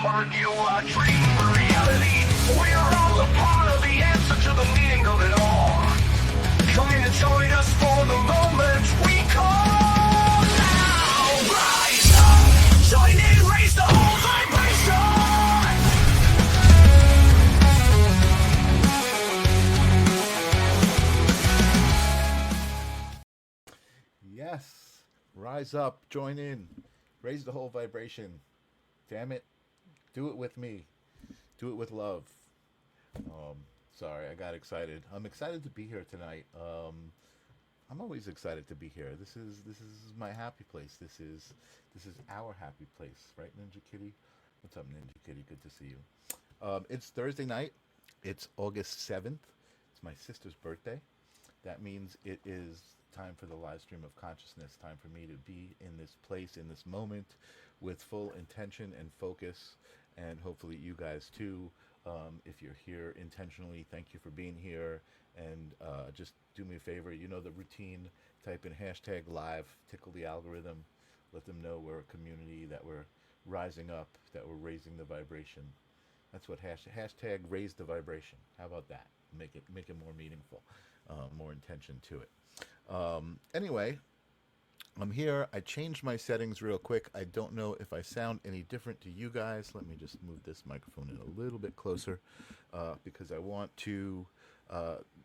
remember you a dream reality. We're all a part of the answer to the meaning of it all. Trying to join us for the moment we call now. Rise up, join in, raise the whole vibration. Yes, rise up, join in, raise the whole vibration. Damn it, do it with me, do it with love. Um, Sorry, I got excited. I'm excited to be here tonight. I'm always excited to be here. This is my happy place. This is our happy place, right, Ninja Kitty? What's up, Ninja Kitty? Good to see you. It's Thursday night. It's August 7th. It's my sister's birthday. That means it is time for the live stream of consciousness, time for me to be in this place, in this moment, with full intention and focus, and hopefully you guys too. If you're here intentionally, thank you for being here, and just do me a favor, you know the routine, type in hashtag live, tickle the algorithm, let them know we're a community, that we're rising up, that we're raising the vibration. That's what hashtag raise the vibration. How about that? Make it more meaningful, more intention to it. Anyway, I'm here. I changed my settings real quick. I don't know if I sound any different to you guys. Let me just move this microphone in a little bit closer because I want to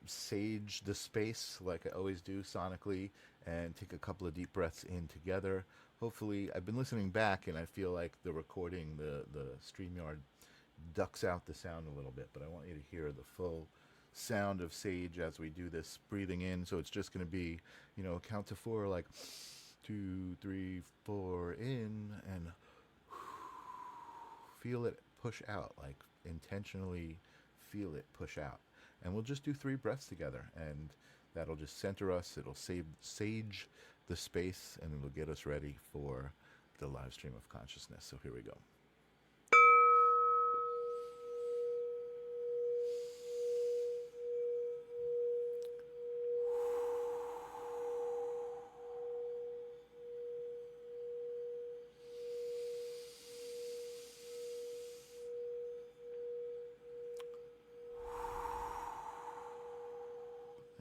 sage the space like I always do sonically and take a couple of deep breaths in together. Hopefully, I've been listening back and I feel like the recording, the StreamYard ducks out the sound a little bit, but I want you to hear the full sound of sage as we do this breathing in. So it's just going to be, count to four, like 2, 3, 4 in, and feel it push out, like intentionally feel it push out. And we'll just do 3 breaths together, and that'll just center us. It'll sage the space, and it'll get us ready for the live stream of consciousness. So here we go.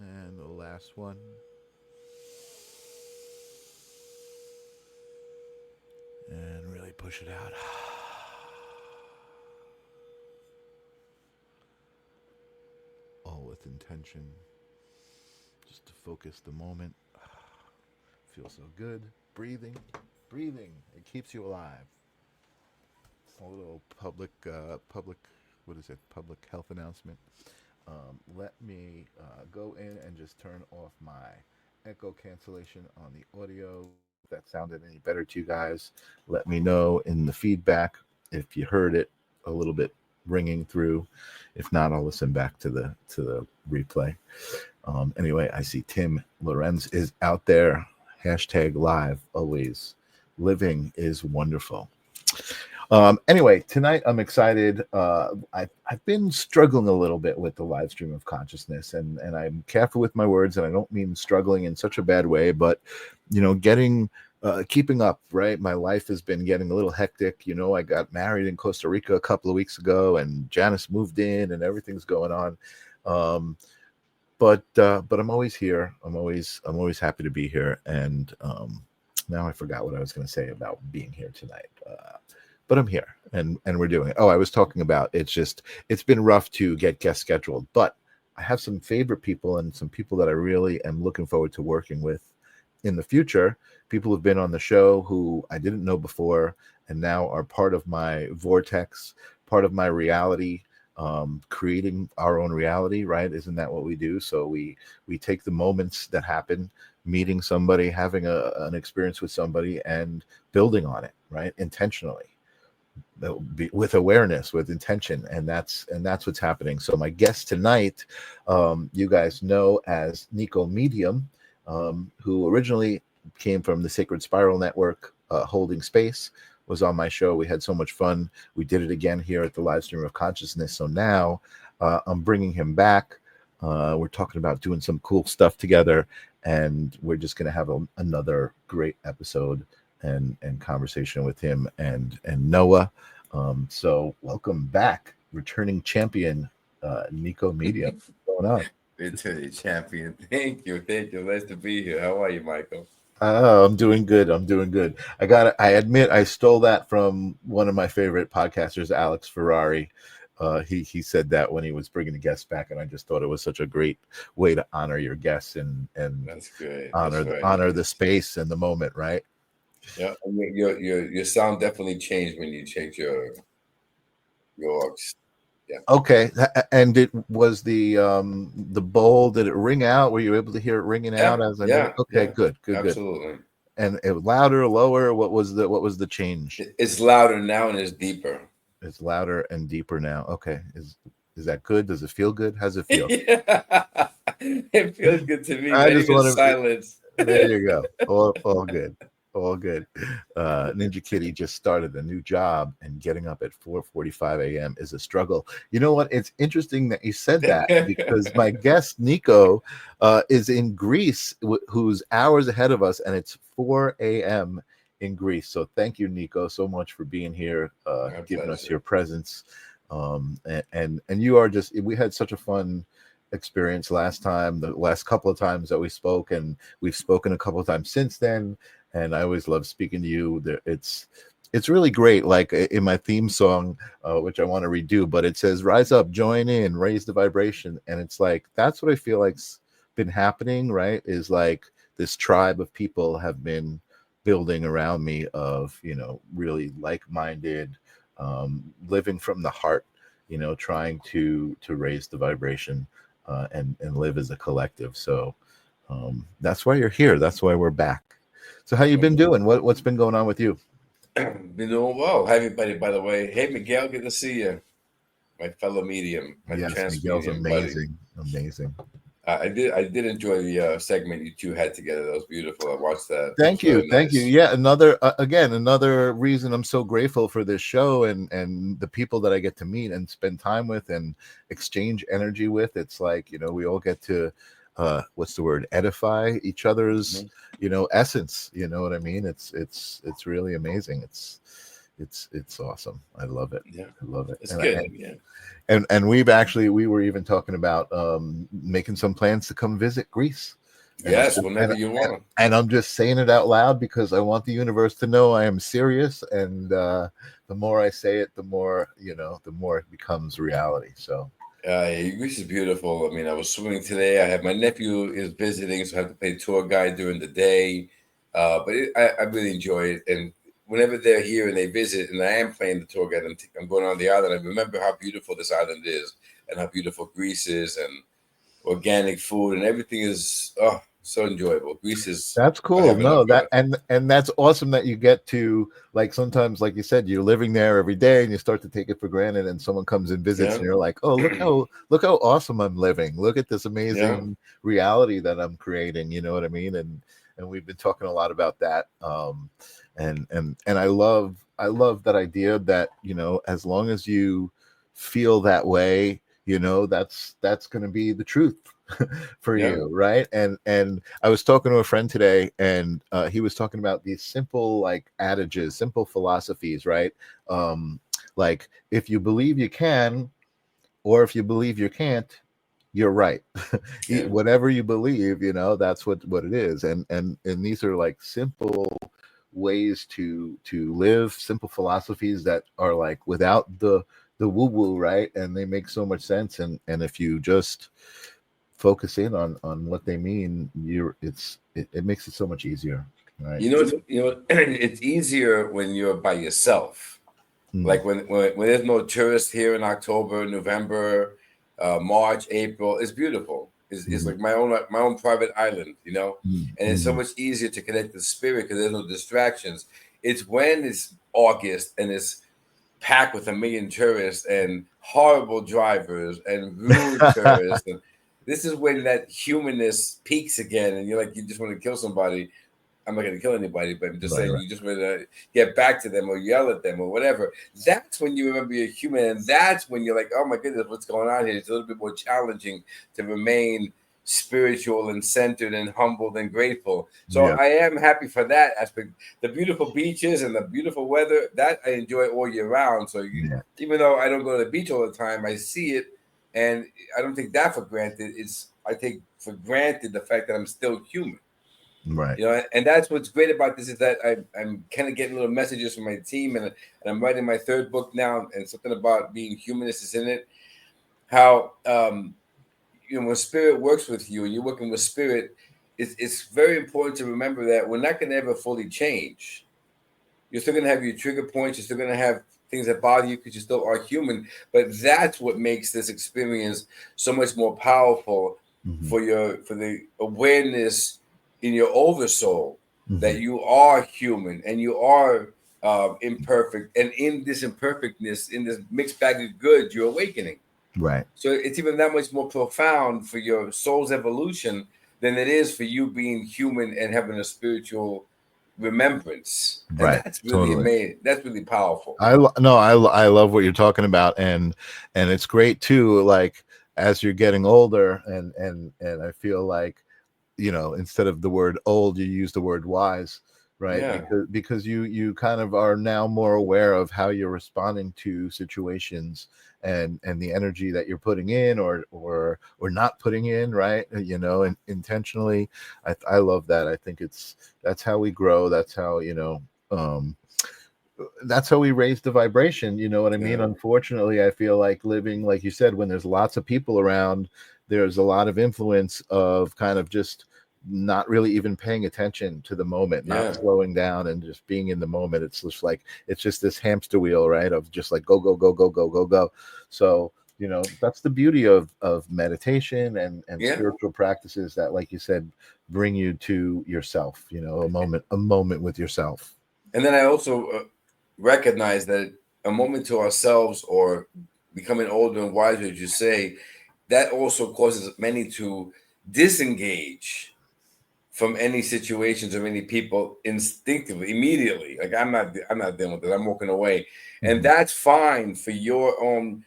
And the last one. And really push it out. All with intention. Just to focus the moment. Feels so good. Breathing. It keeps you alive. It's a little public health announcement. Let me go in and just turn off my echo cancellation on the audio. If that sounded any better to you guys, let me know in the feedback if you heard it a little bit ringing through. If not, I'll listen back to the replay. Anyway, I see Tim Lorenz is out there. Hashtag live always. Living is wonderful. Anyway, tonight I'm excited. I've been struggling a little bit with the live stream of consciousness, and I'm careful with my words, and I don't mean struggling in such a bad way, but keeping up, right? My life has been getting a little hectic. I got married in Costa Rica a couple of weeks ago, and Janice moved in, and everything's going on. But I'm always here. I'm always happy to be here. And now I forgot what I was going to say about being here tonight. But I'm here, and we're doing it. Oh, I was talking about it's been rough to get guests scheduled, but I have some favorite people and some people that I really am looking forward to working with in the future. People who've been on the show who I didn't know before and now are part of my vortex, part of my reality, creating our own reality, right? Isn't that what we do? So we take the moments that happen, meeting somebody, having an experience with somebody, and building on it, right? Intentionally. With awareness, with intention, and that's what's happening. So my guest tonight, you guys know as Niko Medium, who originally came from the Sacred Spiral Network, holding space, was on my show. We had so much fun. We did it again here at the live stream of consciousness. So now I'm bringing him back. We're talking about doing some cool stuff together, and we're just going to have another great episode and conversation with him and Noah. So welcome back, returning champion, Niko Media. What's going on? Victory champion. Thank you. Thank you. Nice to be here. How are you, Michael? I'm doing good. I'm doing good. I admit I stole that from one of my favorite podcasters, Alex Ferrari. He said that when he was bringing the guests back, and I just thought it was such a great way to honor your guests and That's good. That's honor right. honor the space and the moment, right? Yeah. Your sound definitely changed when you changed your yeah. Okay, and it was the bowl. Did it ring out? Were you able to hear it ringing Yeah. out as I made it? Yeah. Okay, Yeah. good, good, good. Absolutely. And it louder, lower. What was the change? It's louder now and it's deeper. It's louder and deeper now. Okay, is that good? Does it feel good? How's it feel? Yeah. It feels good to me, I man. just Even want to. silence. There you go. All good. All good. Ninja Kitty just started a new job, and getting up at 4:45 a.m. is a struggle. You know what? It's interesting that you said that because my guest Niko is in Greece, who's hours ahead of us, and it's 4 a.m. in Greece. So thank you, Niko, so much for being here, My giving us pleasure. your presence. And you are just. We had such a fun experience last time, the last couple of times that we spoke, and we've spoken a couple of times since then, and I always love speaking to you. It's really great, like in my theme song, which I want to redo, but it says rise up, join in, raise the vibration, and it's like that's what I feel like's been happening, right? Is like this tribe of people have been building around me of really like-minded, living from the heart, trying to raise the vibration, and live as a collective. So that's why you're here. That's why we're back. So how you been doing? What's been going on with you? Been doing well. Hi, everybody, by the way. Hey, Miguel, good to see you. My fellow medium, my Yes, trans Miguel's medium buddy. amazing, amazing. I did enjoy the segment you two had together. That was beautiful. I watched that. It was Thank you, very thank you. nice. Yeah, another reason I'm so grateful for this show and the people that I get to meet and spend time with and exchange energy with. It's like we all get to what's the word, edify each other's Mhm. essence. You know what I mean? It's really amazing. It's awesome. I love it. Yeah, I love it. it's And good. Yeah. we were even talking about making some plans to come visit Greece. And I'm Yes, whenever you want. and I'm just saying it out loud because I want the universe to know I am serious. And the more I say it, the more it becomes reality. So Greece is beautiful. I mean, I was swimming today. I have my nephew is visiting, so I have to play tour guide during the day. I really enjoy it. And whenever they're here and they visit, and I am playing the tour guide, I'm going on the island. I remember how beautiful this island is, and how beautiful Greece is, and organic food, and everything is so enjoyable. Greece is that's a cool. heaven on No, that earth. and that's awesome that you get to, like, sometimes, like you said, you're living there every day and you start to take it for granted, and someone comes and visits Yeah, and you're like, oh, look how awesome I'm living. Look at this yeah. amazing reality that I'm creating. You know what I mean? And we've been talking a lot about that. And I love that idea that as long as you feel that way, that's going to be the truth for Yeah. you, right? And I was talking to a friend today, and he was talking about these simple, like, adages, simple philosophies, right? Like, if you believe you can, or if you believe you can't, you're right. Yeah. Whatever you believe, that's what it is. And these are like simple ways to live, simple philosophies that are like without the woo woo, right? And they make so much sense. And if you just focus in on what they mean, it makes it so much easier, right? It's easier when you're by yourself. Mm, Like when there's no tourists here in October, November, March, April, it's beautiful. It's mm, like my own private island, mm, and it's so mm. much easier to connect to the spirit because there's no distractions. It's when it's August and it's packed with a million tourists and horrible drivers and rude tourists, and this is when that humanness peaks again, and you're like you just want to kill somebody. I'm not going to kill anybody, but I'm just Right, saying right. you just want to get back to them or yell at them or whatever. That's when you remember you're human, and that's when you're like, oh my goodness, what's going on here? It's a little bit more challenging to remain spiritual and centered and humbled and grateful. So Yeah. I am happy for that aspect. The beautiful beaches and the beautiful weather, that I enjoy all year round. So Yeah. even though I don't go to the beach all the time, I see it, and I don't take that for granted. I take for granted the fact that I'm still human. Right. You know, and that's what's great about this is that I'm kind of getting little messages from my team, and I'm writing my third book now, and something about being humanist is in it. How when spirit works with you and you're working with spirit, it's very important to remember that we're not going to ever fully change. You're still going to have your trigger points. You're still going to have things that bother you because you still are human. But that's what makes this experience so much more powerful for the awareness in your oversoul that you are human and you are imperfect. And in this imperfectness, in this mixed bag of goods, you're awakening. Right. So it's even that much more profound for your soul's evolution than it is for you being human and having a spiritual remembrance. And Right. that's really Totally. amazing. That's really powerful. I love what you're talking about, and it's great too. Like as you're getting older, and I feel like, instead of the word old, you use the word wise, right? Yeah. Because you kind of are now more aware of how you're responding to situations, and the energy that you're putting in or not putting in, right? And intentionally. I love that. I think that's how we grow. That's how, um that's how we raise the vibration. You know what I mean? Yeah. Unfortunately, I feel like living, like you said, when there's lots of people around, there's a lot of influence of kind of just not really even paying attention to the moment, not Yeah. slowing down and just being in the moment. It's just like, it's just this hamster wheel, right? Of just like go, go, go, go, go, go, go. So, that's the beauty of meditation and Yeah. spiritual practices that, like you said, bring you to yourself, a moment with yourself. And then I also recognize that a moment to ourselves or becoming older and wiser, as you say, that also causes many to disengage from any situations or any people instinctively, immediately. Like I'm not dealing with it. I'm walking away, and that's fine for your own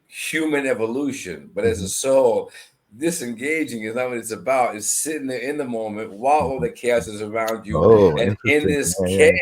human evolution. But as a soul, disengaging is not what it's about. It's sitting there in the moment while all the chaos is around you, Oh, and in interesting. this Yeah, chaos,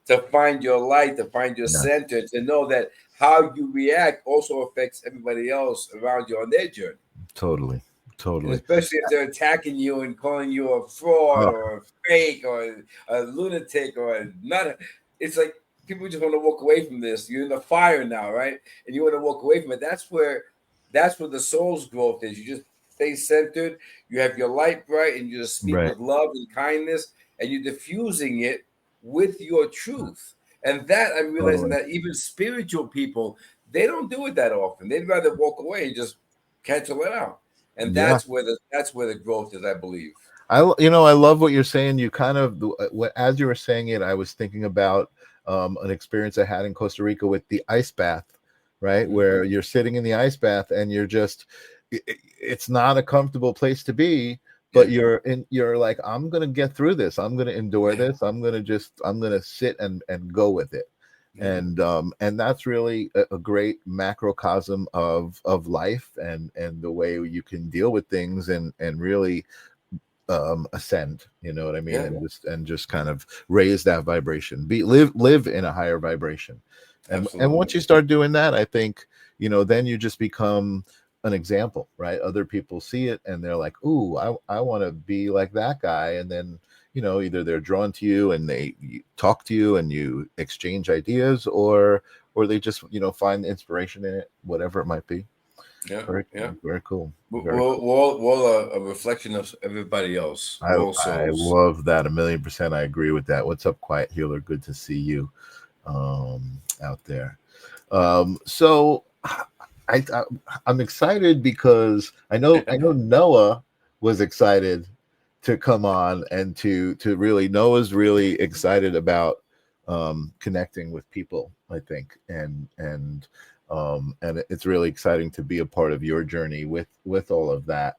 yeah, to find your light, to find your yeah. center, to know that how you react also affects everybody else around you on their journey. Totally, And totally. especially if they're attacking you and calling you a fraud Oh, or a fake or a lunatic or a nut. It's like people just want to walk away from this. You're in the fire now, right? And you want to walk away from it. That's where the soul's growth is. You just stay centered, you have your light bright, and you just speak right. with love and kindness, and you're diffusing it with your truth. And that I'm realizing Totally. that even spiritual people, they don't do it that often. They'd rather walk away and just cancel it out, and Yeah. that's where the growth is, I believe. I love what you're saying. You kind of, as you were saying it, I was thinking about an experience I had in Costa Rica with the ice bath, right? Mhm. Where you're sitting in the ice bath and you're just, it's not a comfortable place to be, but Yeah, you're like, I'm gonna get through this. I'm gonna endure yeah, this. I'm gonna sit and go with it. yeah, And that's really a great macrocosm of life and the way you can deal with things and really ascend, you know what I mean, yeah. and just kind of raise that vibration, live in a higher vibration. And once Absolutely. you start doing that, I think, then you just become an example, right? Other people see it and they're like, ooh, I want to be like that guy. And then, either they're drawn to you and you talk to you and you exchange ideas, or they just, find inspiration in it, whatever it might be. Yeah, Very, yeah. very cool. We're, Very we're, cool. we're all, we're all a reflection of everybody else. I We're all I souls. love that 1,000,000%. I agree with that. What's up, Quiet Healer? Good to see you out there. So I I'm excited because I know Noah was excited to come on and to really, Noah's really excited about connecting with people, I think, and it's really exciting to be a part of your journey with all of that,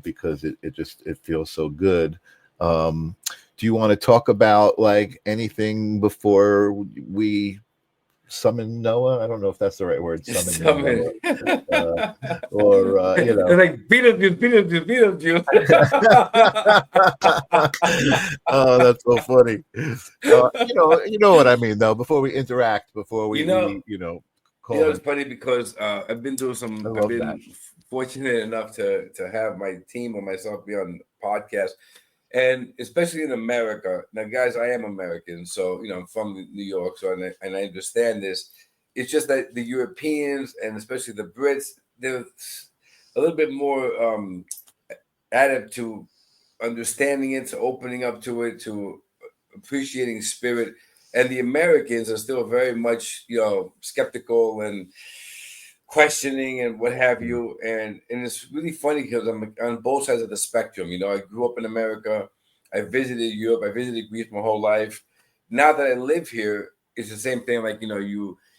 because it feels so good. Do you want to talk about like anything before we summon Noah. I don't know if that's the right word. Summon Summon. Noah, or It's like Beetlejuice. Oh, that's so funny. You know what I mean, though. Before we interact, before you know, we call it's him. funny because I I've love that. been fortunate enough to have my team and myself be on podcasts, and especially in America. Now, guys, I am American, so I'm from New York, so and I understand this. It's just that the Europeans and especially the Brits, they're a little bit more adept to understanding it, to opening up to it, to appreciating spirit. And the Americans are still very much, skeptical and questioning and what have you. And it's really funny because I'm on both sides of the spectrum. I grew up in America. I visited Europe. I visited Greece my whole life. Now that I live here, it's the same thing. Like,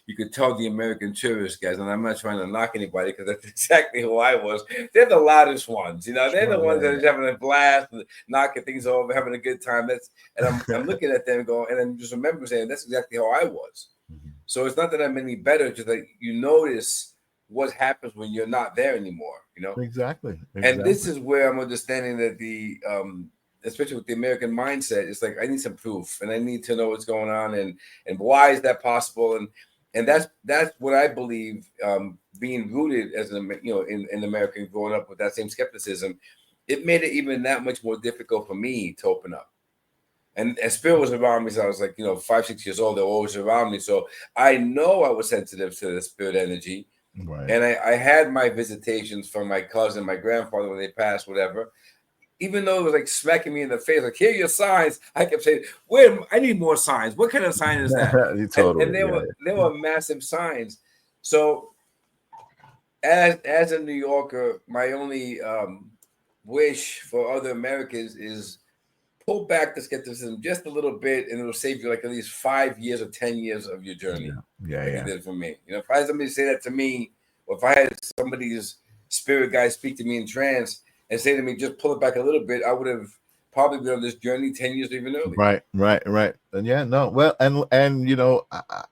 you could tell the American tourist guys, and I'm not trying to knock anybody because that's exactly who I was. They're the loudest ones, they're the ones that are having a blast, knocking things over, having a good time. I'm looking at them going, and I'm just remember saying that's exactly how I was. Mhm. So it's not that I'm any better, just like you notice what happens when you're not there anymore, Exactly. And this is where I'm understanding that especially with the American mindset, it's like I need some proof and I need to know what's going on and why is that possible and that's what I believe. Being rooted as in America, growing up with that same skepticism, it made it even that much more difficult for me to open up. And spirit was around me, so I was like 5-6 years old. They were always around me, so I know I was sensitive to the spirit energy. Right. And I had my visitations from my cousin, my grandfather when they passed, whatever. Even though it was like smacking me in the face, like, here are your signs. I kept saying, "Where? I need more signs. What kind of sign is that?" Totally. And they were massive signs. So as a New Yorker, my only wish for other Americans is pull back the skepticism just a little bit, and it'll save you like at least 5 years or 10 years of your journey. Yeah. It did for me. If I had somebody say that to me, or if I had somebody's spirit guide speak to me in trance and say to me, just pull it back a little bit, I would have probably been on this journey 10 years or even earlier. Right. And yeah, no, well, and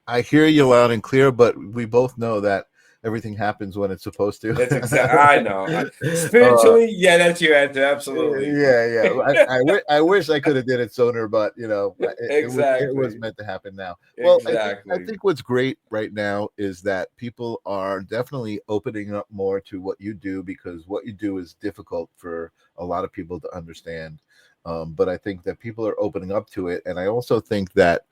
I hear you loud and clear, but we both know that everything happens when it's supposed to. That's exactly. I know. Spiritually, yeah, that's your answer. Absolutely. Yeah. I wish I could have did it sooner, but it was Exactly. meant to happen now. Well, I Exactly. think what's great right now is that people are definitely opening up more to what you do, because what you do is difficult for a lot of people to understand. But I think that people are opening up to it, and I also think that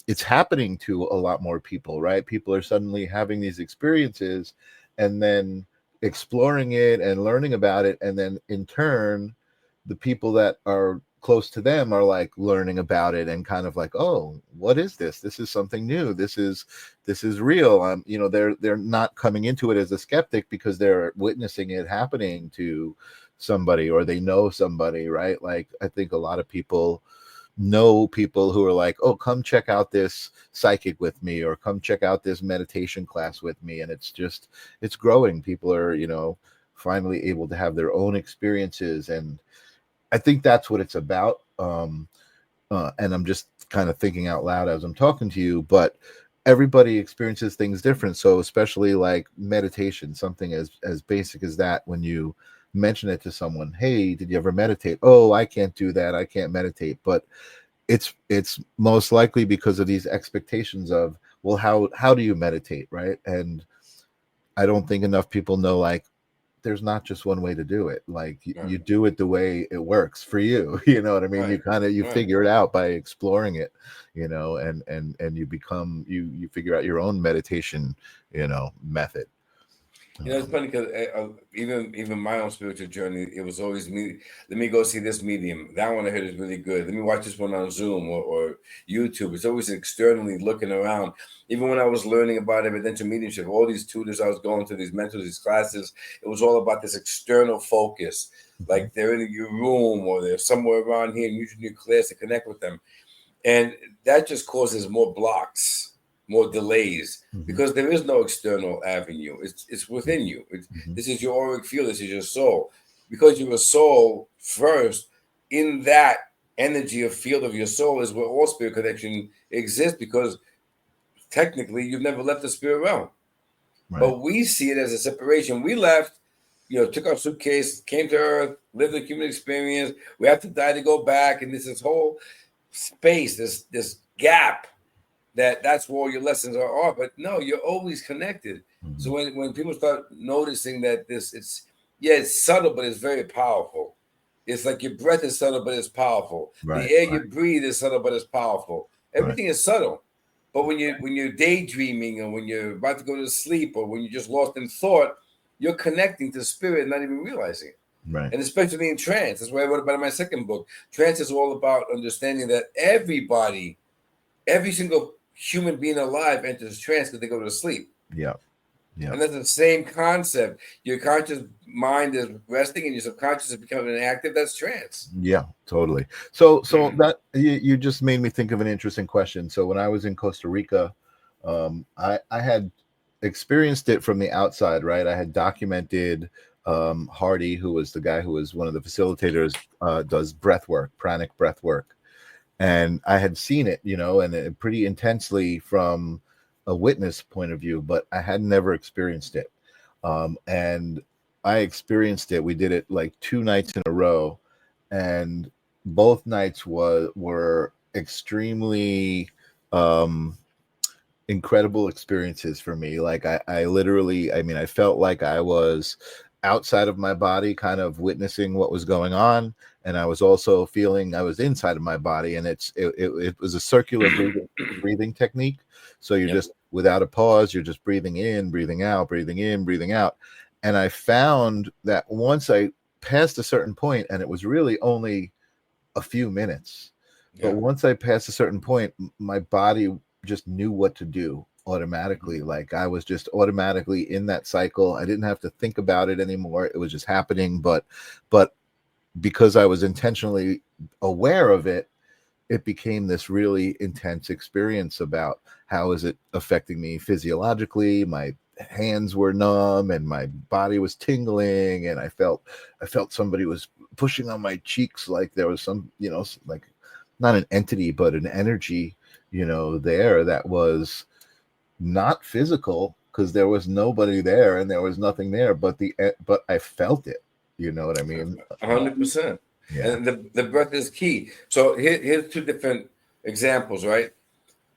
it's happening to a lot more people, right? People are suddenly having these experiences and then exploring it and learning about it, and then in turn the people that are close to them are like learning about it and kind of like, oh, what is this? This is something new. This is real. They're not coming into it as a skeptic because they're witnessing it happening to somebody, or they know somebody, right? Like, I think a lot of people know people who are like, oh, come check out this psychic with me, or come check out this meditation class with me. And it's growing. People are finally able to have their own experiences, and I think that's what it's about. And I'm just kind of thinking out loud as I'm talking to you, but everybody experiences things different. So especially like meditation, something as basic as that, when you mention it to someone, hey, did you ever meditate? Oh, I can't do that, I can't meditate. But it's most likely because of these expectations of, well, how do you meditate, right? And I don't think enough people know, like, there's not just one way to do it. Like, you do it the way it works for you. You know what I mean? Right. You Right. figure it out by exploring it, and you figure out your own meditation, method. It's funny because even my own spiritual journey, it was always me. Let me go see this medium. That one I heard is really good. Let me watch this one on Zoom or YouTube. It's always externally looking around. Even when I was learning about evidential mediumship, all these tutors I was going to, these mentors, these classes, it was all about this external focus. Like they're in your room or they're somewhere around here, and using your class to connect with them, and that just causes more blocks, more delays, because there is no external avenue. It's within you. This is your auric field. This is your soul. Because you're a soul first, in that energy of field of your soul is where all spirit connection exists, because technically you've never left the spirit realm. Right. But we see it as a separation. We left, took our suitcase, came to Earth, lived the human experience. We have to die to go back, and this whole space, this gap. That's where all your lessons are. But no, you're always connected. Mhm. So when people start noticing that it's subtle, but it's very powerful. It's like your breath is subtle, but it's powerful. Right, The air right. you breathe is subtle, but it's powerful. Everything is subtle. But when you're daydreaming, or when you're about to go to sleep, or when you're just lost in thought, you're connecting to spirit and not even realizing it. Right. And especially in trance. That's what I wrote about in my second book. Trance is all about understanding that everybody, every single human being alive enters trance because they go to sleep. Yeah. Yeah. And that's the same concept. Your conscious mind is resting and your subconscious is becoming active. That's trance. Yeah, totally. So that you just made me think of an interesting question. So when I was in Costa Rica, I had experienced it from the outside, right? I had documented Hardy, who was the guy who was one of the facilitators, does breath work, pranic breath work. And I had seen it, and pretty intensely from a witness point of view, but I had never experienced it. And I experienced it. We did it like 2 nights in a row, and both nights were extremely incredible experiences for me. Like I literally, I felt like I was outside of my body, kind of witnessing what was going on, and I was also feeling I was inside of my body. And it was a circular breathing technique. So you're just without a pause, you're just breathing in, breathing out, breathing in, breathing out. And I found that once I passed a certain point, and it was really only a few minutes, but once I passed a certain point, my body just knew what to do automatically. Like I was just automatically in that cycle. I didn't have to think about it anymore. It was just happening. But because I was intentionally aware of it, it became this really intense experience about how is it affecting me physiologically. My hands were numb and my body was tingling, and I felt somebody was pushing on my cheeks, like there was some, like not an entity, but an energy, there that was not physical, because there was nobody there and there was nothing there, but I felt it. You know what I mean? 100%. Yeah. And the breath is key. So here's 2 different examples, right?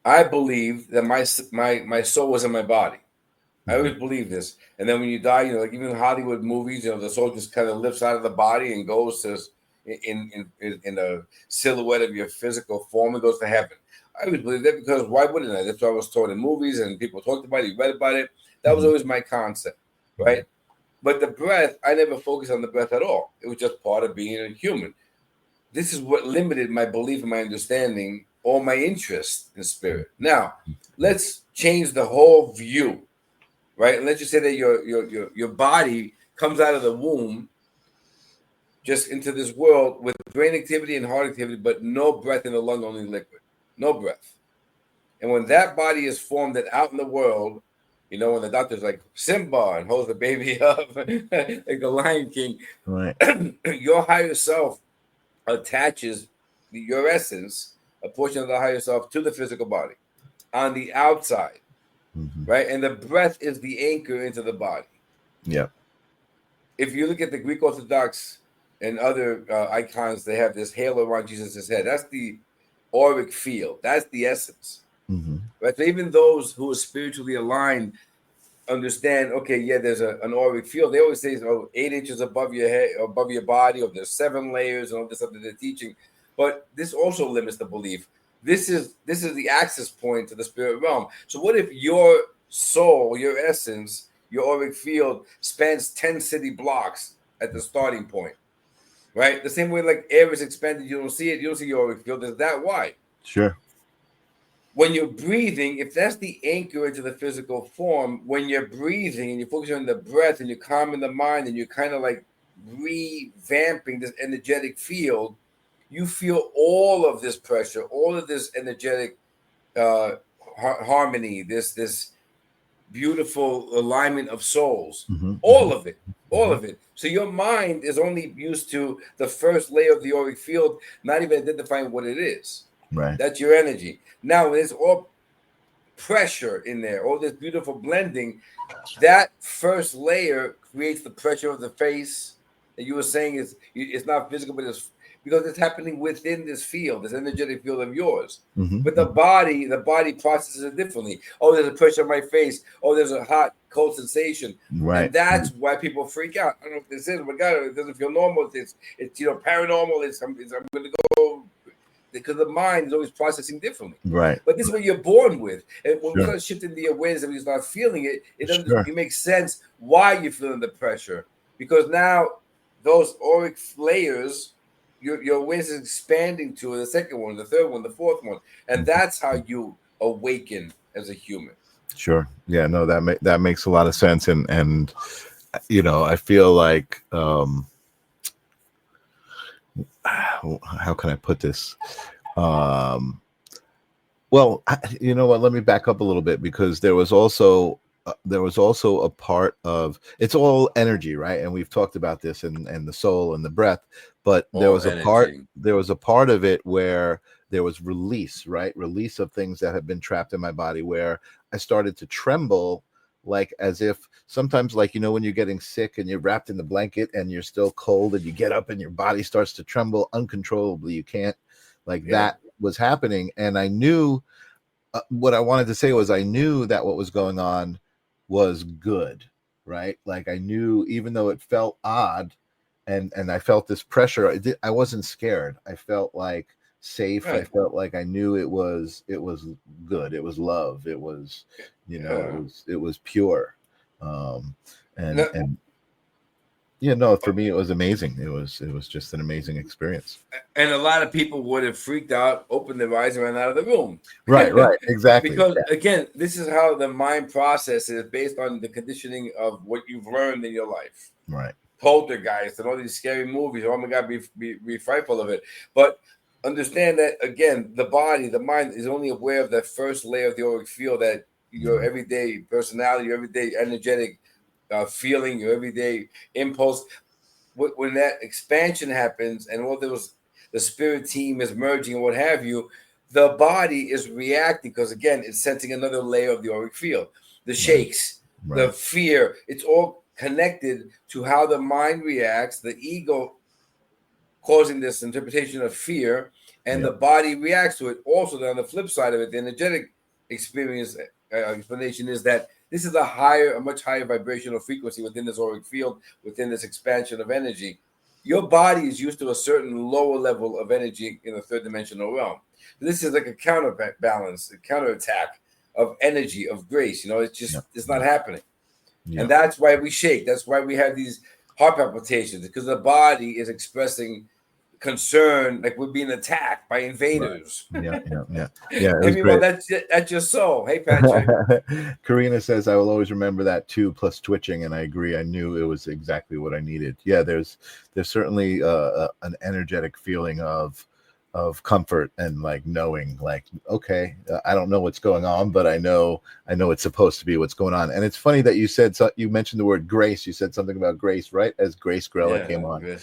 I believe that my soul was in my body. I always believe this. And then when you die, like even in Hollywood movies, the soul just kind of lifts out of the body and goes to in a silhouette of your physical form and goes to heaven. I always believe that, because why wouldn't I? That's what I was told in movies, and people talked about it, you read about it. That was always my concept, right? But the breath, I never focused on the breath at all. It was just part of being a human. This is what limited my belief and my understanding, or my interest in spirit. Now, let's change the whole view, right? And let's just say that your body comes out of the womb just into this world with brain activity and heart activity, but no breath in the lung, only liquid. No breath. And when that body is formed and out in the world, when the doctor's like Simba and holds the baby up like the Lion King, Right. your higher self attaches your essence, a portion of the higher self, to the physical body on the outside, right? And the breath is the anchor into the body. Yeah. If you look at the Greek Orthodox and other icons, they have this halo around Jesus' head. That's the auric field. That's the essence. Right? So even those who are spiritually aligned understand, okay, yeah, there's an auric field. They always say, 8 inches above your head, above your body, or there's 7 layers, and all this stuff that they're teaching. But this also limits the belief. This is the access point to the spirit realm. So what if your soul, your essence, your auric field spans 10 city blocks at the starting point, right? The same way like air is expanded, you don't see it. You don't see your auric field. It's that wide. Sure. When you're breathing, if that's the anchor into the physical form, when you're breathing and you're focusing on the breath and you're calming the mind and you're kind of like revamping this energetic field, you feel all of this pressure, all of this energetic harmony, this beautiful alignment of souls, all of it. So your mind is only used to the first layer of the auric field, not even identifying what it is. Right. That's your energy. Now, when it's all pressure in there, all this beautiful blending. That first layer creates the pressure of the face that you were saying is it's not physical, but it's because it's happening within this field, this energetic field of yours. But the body processes it differently. Oh, there's a pressure on my face. Oh, there's a hot, cold sensation. Right. And that's why people freak out. I don't know what this is, but God, it doesn't feel normal. It's paranormal. I'm going to go, because the mind is always processing differently. Right. But this is what you're born with. And when we Sure. start shifting the awareness and we start feeling it, Sure. it makes sense why you're feeling the pressure. Because now those auric layers, your awareness is expanding to the second one, the third one, the fourth one. And that's how you awaken as a human. Sure. Yeah, no, that makes a lot of sense. And I feel like, how can I put this? Well, you know what? Let me back up a little bit, because there was also a part of, it's all energy, right? And we've talked about this, and the soul and the breath, but there was a part of it where there was release, right? Release of things that have been trapped in my body, where I started to tremble, like as if sometimes, like, when you're getting sick and you're wrapped in the blanket and you're still cold and you get up and your body starts to tremble uncontrollably. You can't, that was happening. And I knew, what I wanted to say was, I knew that what was going on was good, right? Like, I knew, even though it felt odd and I felt this pressure, I wasn't scared. I felt like safe. Right. I felt like I knew it was good. It was love. It was, it was pure. For me, it was amazing. It was just an amazing experience. And a lot of people would have freaked out, opened their eyes, and ran out of the room. Right, exactly. Because again, this is how the mind processes, based on the conditioning of what you've learned in your life. Right. Poltergeist and all these scary movies. Oh my God, be frightful of it. But understand that, again, the body, the mind is only aware of that first layer of the auric field, that your everyday personality, your everyday energetic feeling, your everyday impulse. When that expansion happens and all those, the spirit team is merging and what have you, the body is reacting, because again, it's sensing another layer of the auric field. The shakes, the fear, it's all connected to how the mind reacts, the ego causing this interpretation of fear, and the body reacts to it. Also, on the flip side of it, the energetic experience explanation is that this is a much higher vibrational frequency within this auric field, within this expansion of energy. Your body is used to a certain lower level of energy in the third dimensional realm. This is like a counterbalance, a counterattack of energy, of grace. It's not happening. And that's why we shake. That's why we have these heart palpitations, because the body is expressing concern, like we're being attacked by invaders. Yeah. Well, that's your soul. Hey, Patrick. Karina says, I will always remember that too, plus twitching. And I agree. I knew it was exactly what I needed. Yeah, there's certainly an energetic feeling of comfort, and like knowing, like, okay, I don't know what's going on, but I know it's supposed to be what's going on. And it's funny that you said, you mentioned the word grace. You said something about grace, right? As Grace Grella came on. And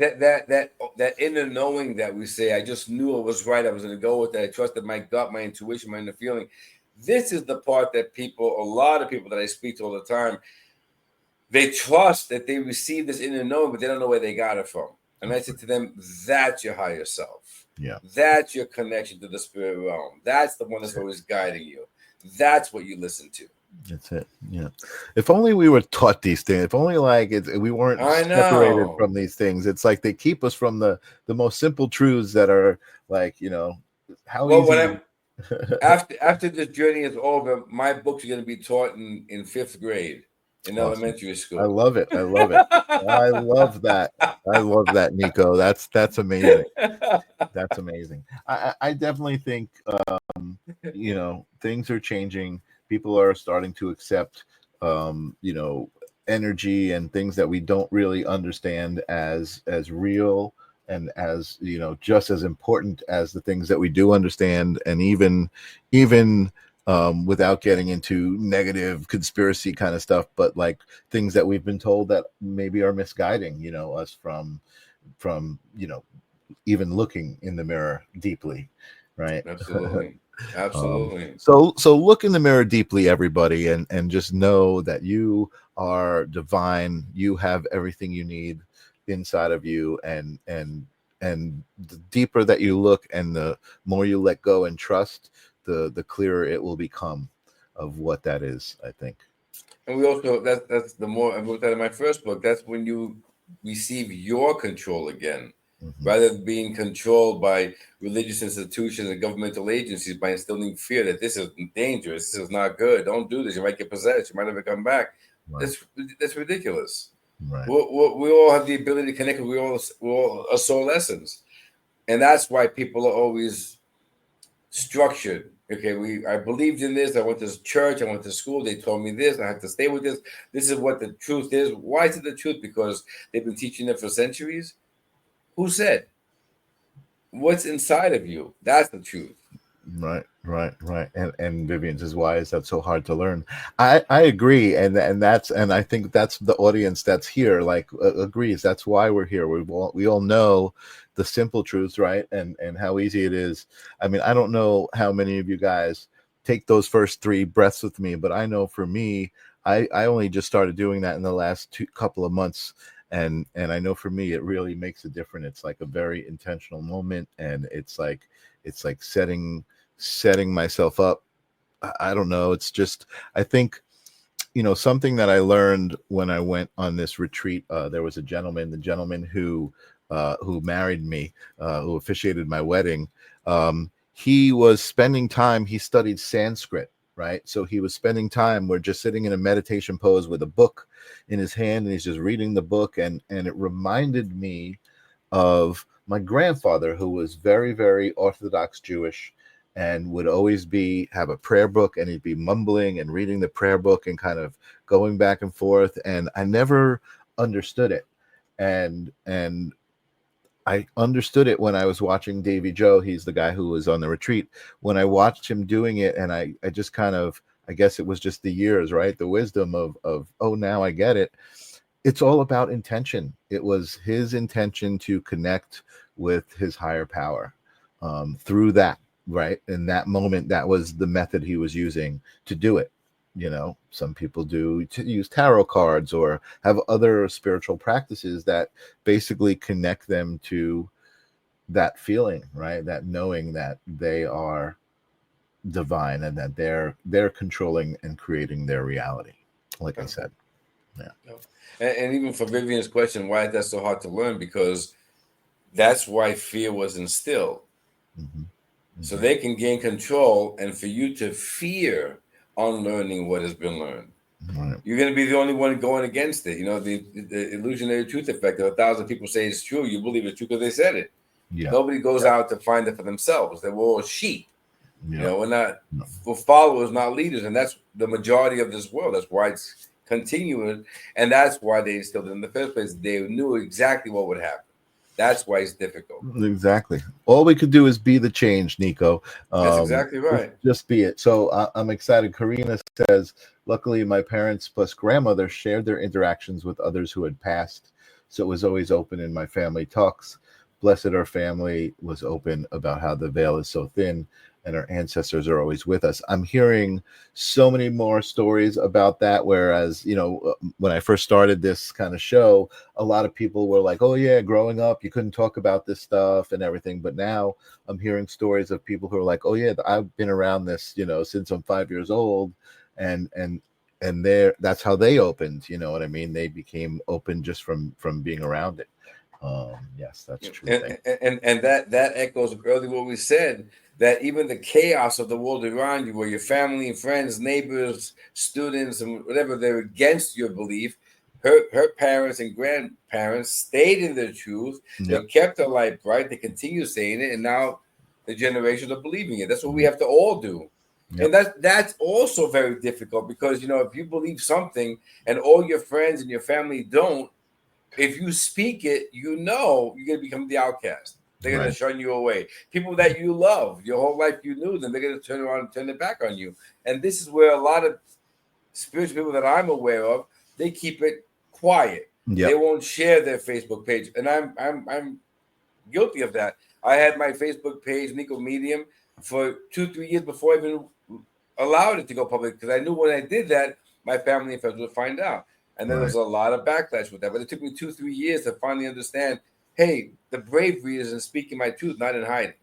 that inner knowing that we say, I just knew it was right. I was going to go with that. I trusted my gut, my intuition, my inner feeling. This is the part that a lot of people that I speak to all the time, they trust that they receive this inner knowing, but they don't know where they got it from. And I said to them, that's your higher self. Yeah. That's your connection to the spirit realm. That's the one that's always guiding you. That's what you listen to. That's it. Yeah. If only we were taught these things. If only we weren't separated from these things. It's like they keep us from the most simple truths that are like, after this journey is over, my books are going to be taught in fifth grade. In elementary school. I love it. I love that. I love that, Niko. That's amazing. That's amazing. I definitely think things are changing. People are starting to accept energy and things that we don't really understand as real, and as just as important as the things that we do understand. And even without getting into negative conspiracy kind of stuff, but like things that we've been told that maybe are misguiding, us from even looking in the mirror deeply, right? Absolutely. Absolutely. So look in the mirror deeply, everybody, and just know that you are divine. You have everything you need inside of you, and the deeper that you look and the more you let go and trust, the clearer it will become of what that is, I think. And we also that's the more I wrote that in my first book. That's when you receive your control again, Hmm. rather than being controlled by religious institutions and governmental agencies by instilling fear that this is dangerous, this is not good, don't do this, you might get possessed, you might never come back. Right, That's ridiculous. right, We all have the ability to connect. We all are soul essence, and that's why people are always structured. Okay, I believed in this. I went to church. I went to school. They told me this. I have to stay with this. This is what the truth is. Why is it the truth? Because they've been teaching it for centuries. Who said? What's inside of you? That's the truth. right. And Vivian says, why is that so hard to learn? I agree, and I think that's the audience that's here, like, agrees. That's why we're here. We all know the simple truths, right? And how easy it is. I mean, I don't know how many of you guys take those first 3 breaths with me, but I know for me, I only just started doing that in the last couple of months. And I know for me it really makes a difference. It's like a very intentional moment, and it's like setting myself up. I don't know. It's just, I think, something that I learned when I went on this retreat. There was the gentleman who married me, who officiated my wedding. He was spending time. He studied Sanskrit, right? So he was spending time. We're just sitting in a meditation pose with a book in his hand, and he's just reading the book, and it reminded me of my grandfather, who was very, very Orthodox Jewish, and would always have a prayer book, and he'd be mumbling and reading the prayer book and kind of going back and forth. And I never understood it. And I understood it when I was watching Davy Joe. He's the guy who was on the retreat. When I watched him doing it, and I just kind of, I guess it was just the years, right? The wisdom of, oh, now I get it. It's all about intention. It was his intention to connect with his higher power, through that, right? In that moment, that was the method he was using to do it. Some people do to use tarot cards or have other spiritual practices that basically connect them to that feeling, right? That knowing that they are divine, and that they're controlling and creating their reality, like I said. Yeah. And even for Vivian's question, why is that so hard to learn? Because that's why fear was instilled. Hmm. So they can gain control, and for you to fear unlearning what has been learned. Right. You're going to be the only one going against it. The illusionary truth effect. If 1,000 people say it's true, you believe it's true because they said it. Yeah. Nobody goes out to find it for themselves. They're all sheep. Yeah. We're followers, not leaders, and that's the majority of this world. That's why it's continuing, and that's why they instilled it in the first place. They knew exactly what would happen. That's why it's difficult. Exactly. All we could do is be the change, Niko. That's exactly right. Just be it. So I'm excited. Karina says, luckily, my parents plus grandmother shared their interactions with others who had passed. So it was always open in my family talks. Blessed our family was open about how the veil is so thin and our ancestors are always with us. I'm hearing so many more stories about that. Whereas, when I first started this kind of show, a lot of people were like, oh yeah, growing up, you couldn't talk about this stuff and everything. But now I'm hearing stories of people who are like, oh yeah, I've been around this, since I'm 5 years old. And that's how they opened, you know what I mean? They became open just from being around it. Yes, that's true. And that echoes earlier what we said, that even the chaos of the world around you, where your family and friends, neighbors, students, and whatever, they're against your belief. Her parents and grandparents stayed in their truth. Yep. They kept their light bright. They continue saying it, and now the generations are believing it. That's what we have to all do. Yep. And that's also very difficult, because if you believe something and all your friends and your family don't, if you speak it, you're going to become the outcast. They're going to shun you away. People that you love, your whole life you knew them, they're going to turn around and turn their back on you. And this is where a lot of spiritual people that I'm aware of, they keep it quiet. Yep. They won't share their Facebook page. And I'm guilty of that. I had my Facebook page, Niko Medium. for 2-3 years before I even allowed it to go public, because I knew when I did that, my family and friends would find out. And then there was a lot of backlash with that. But it took me 2-3 years to finally understand, hey, the bravery is in speaking my truth, not in hiding.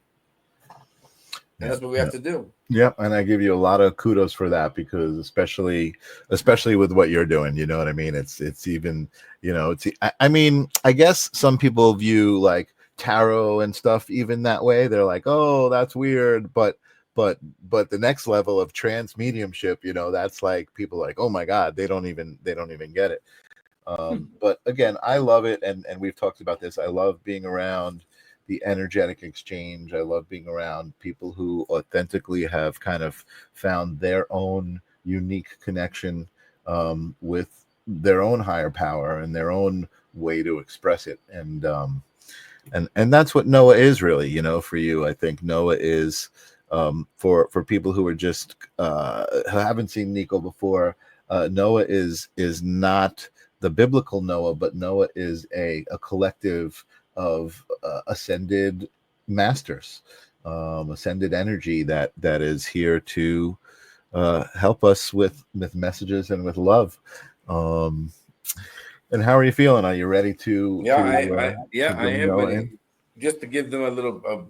And that's what we have to do. Yep, and I give you a lot of kudos for that, because especially with what you're doing, you know what I mean? It's even, you know, I mean, I guess some people view like tarot and stuff even that way. They're like, "Oh, that's weird," but the next level of trance mediumship, you know, that's like people like, "Oh my God, they don't even get it." But again, I love it, and we've talked about this. I love being around the energetic exchange. I love being around people who authentically have kind of found their own unique connection with their own higher power and their own way to express it. And that's what Noah is, really, you know, for you. I think Noah is for people who are just haven't seen Niko before. Noah is not the biblical Noah, but Noah is a collective of ascended masters, ascended energy that is here to help us with messages and with love. And how are you feeling? Are you ready to? I am ready. Just to give them a little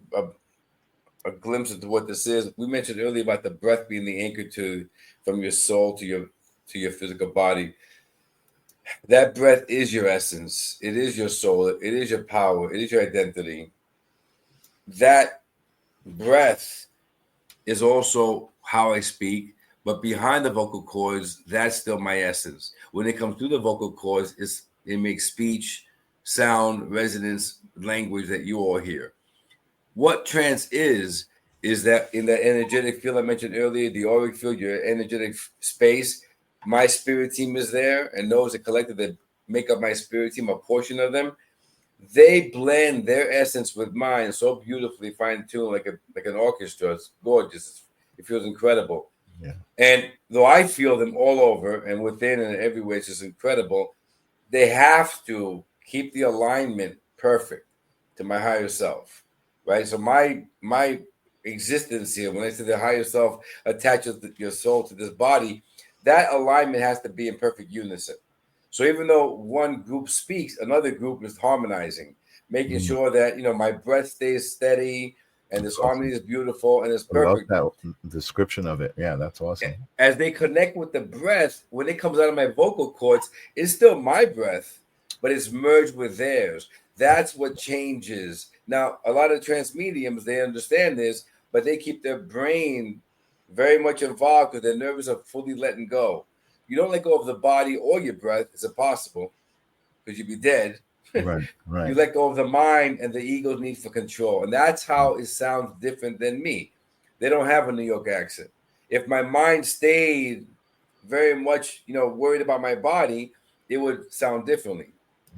a glimpse into what this is. We mentioned earlier about the breath being the anchor from your soul to your physical body. That breath is your essence. It is your soul. It is your power. It is your identity. That breath is also how I speak, but behind the vocal cords, that's still my essence. When it comes through the vocal cords, it makes speech, sound, resonance, language that you all hear. What trance is that in that energetic field I mentioned earlier, the auric field, your energetic space, my spirit team is there, and those that collective that make up my spirit team, a portion of them, they blend their essence with mine so beautifully, fine-tuned, like an orchestra. It's gorgeous. It feels incredible. Yeah. And though I feel them all over and within and everywhere, it's just incredible. They have to keep the alignment perfect to my higher self, right? So my existence here, when I say the higher self attaches your soul to this body, that alignment has to be in perfect unison. So even though one group speaks, another group is harmonizing, making sure that, you know, my breath stays steady and this harmony is beautiful and it's perfect. I love that description of it. Yeah, that's awesome. As they connect with the breath, when it comes out of my vocal cords, it's still my breath, but it's merged with theirs. That's what changes. Now, a lot of trance mediums, they understand this, but they keep their brain very much involved because their nerves are fully letting go. You don't let go of the body or your breath. It's impossible because you'd be dead. Right. You let go of the mind and the ego's need for control. And that's how it sounds different than me. They don't have a New York accent. If my mind stayed very much, you know, worried about my body, it would sound differently.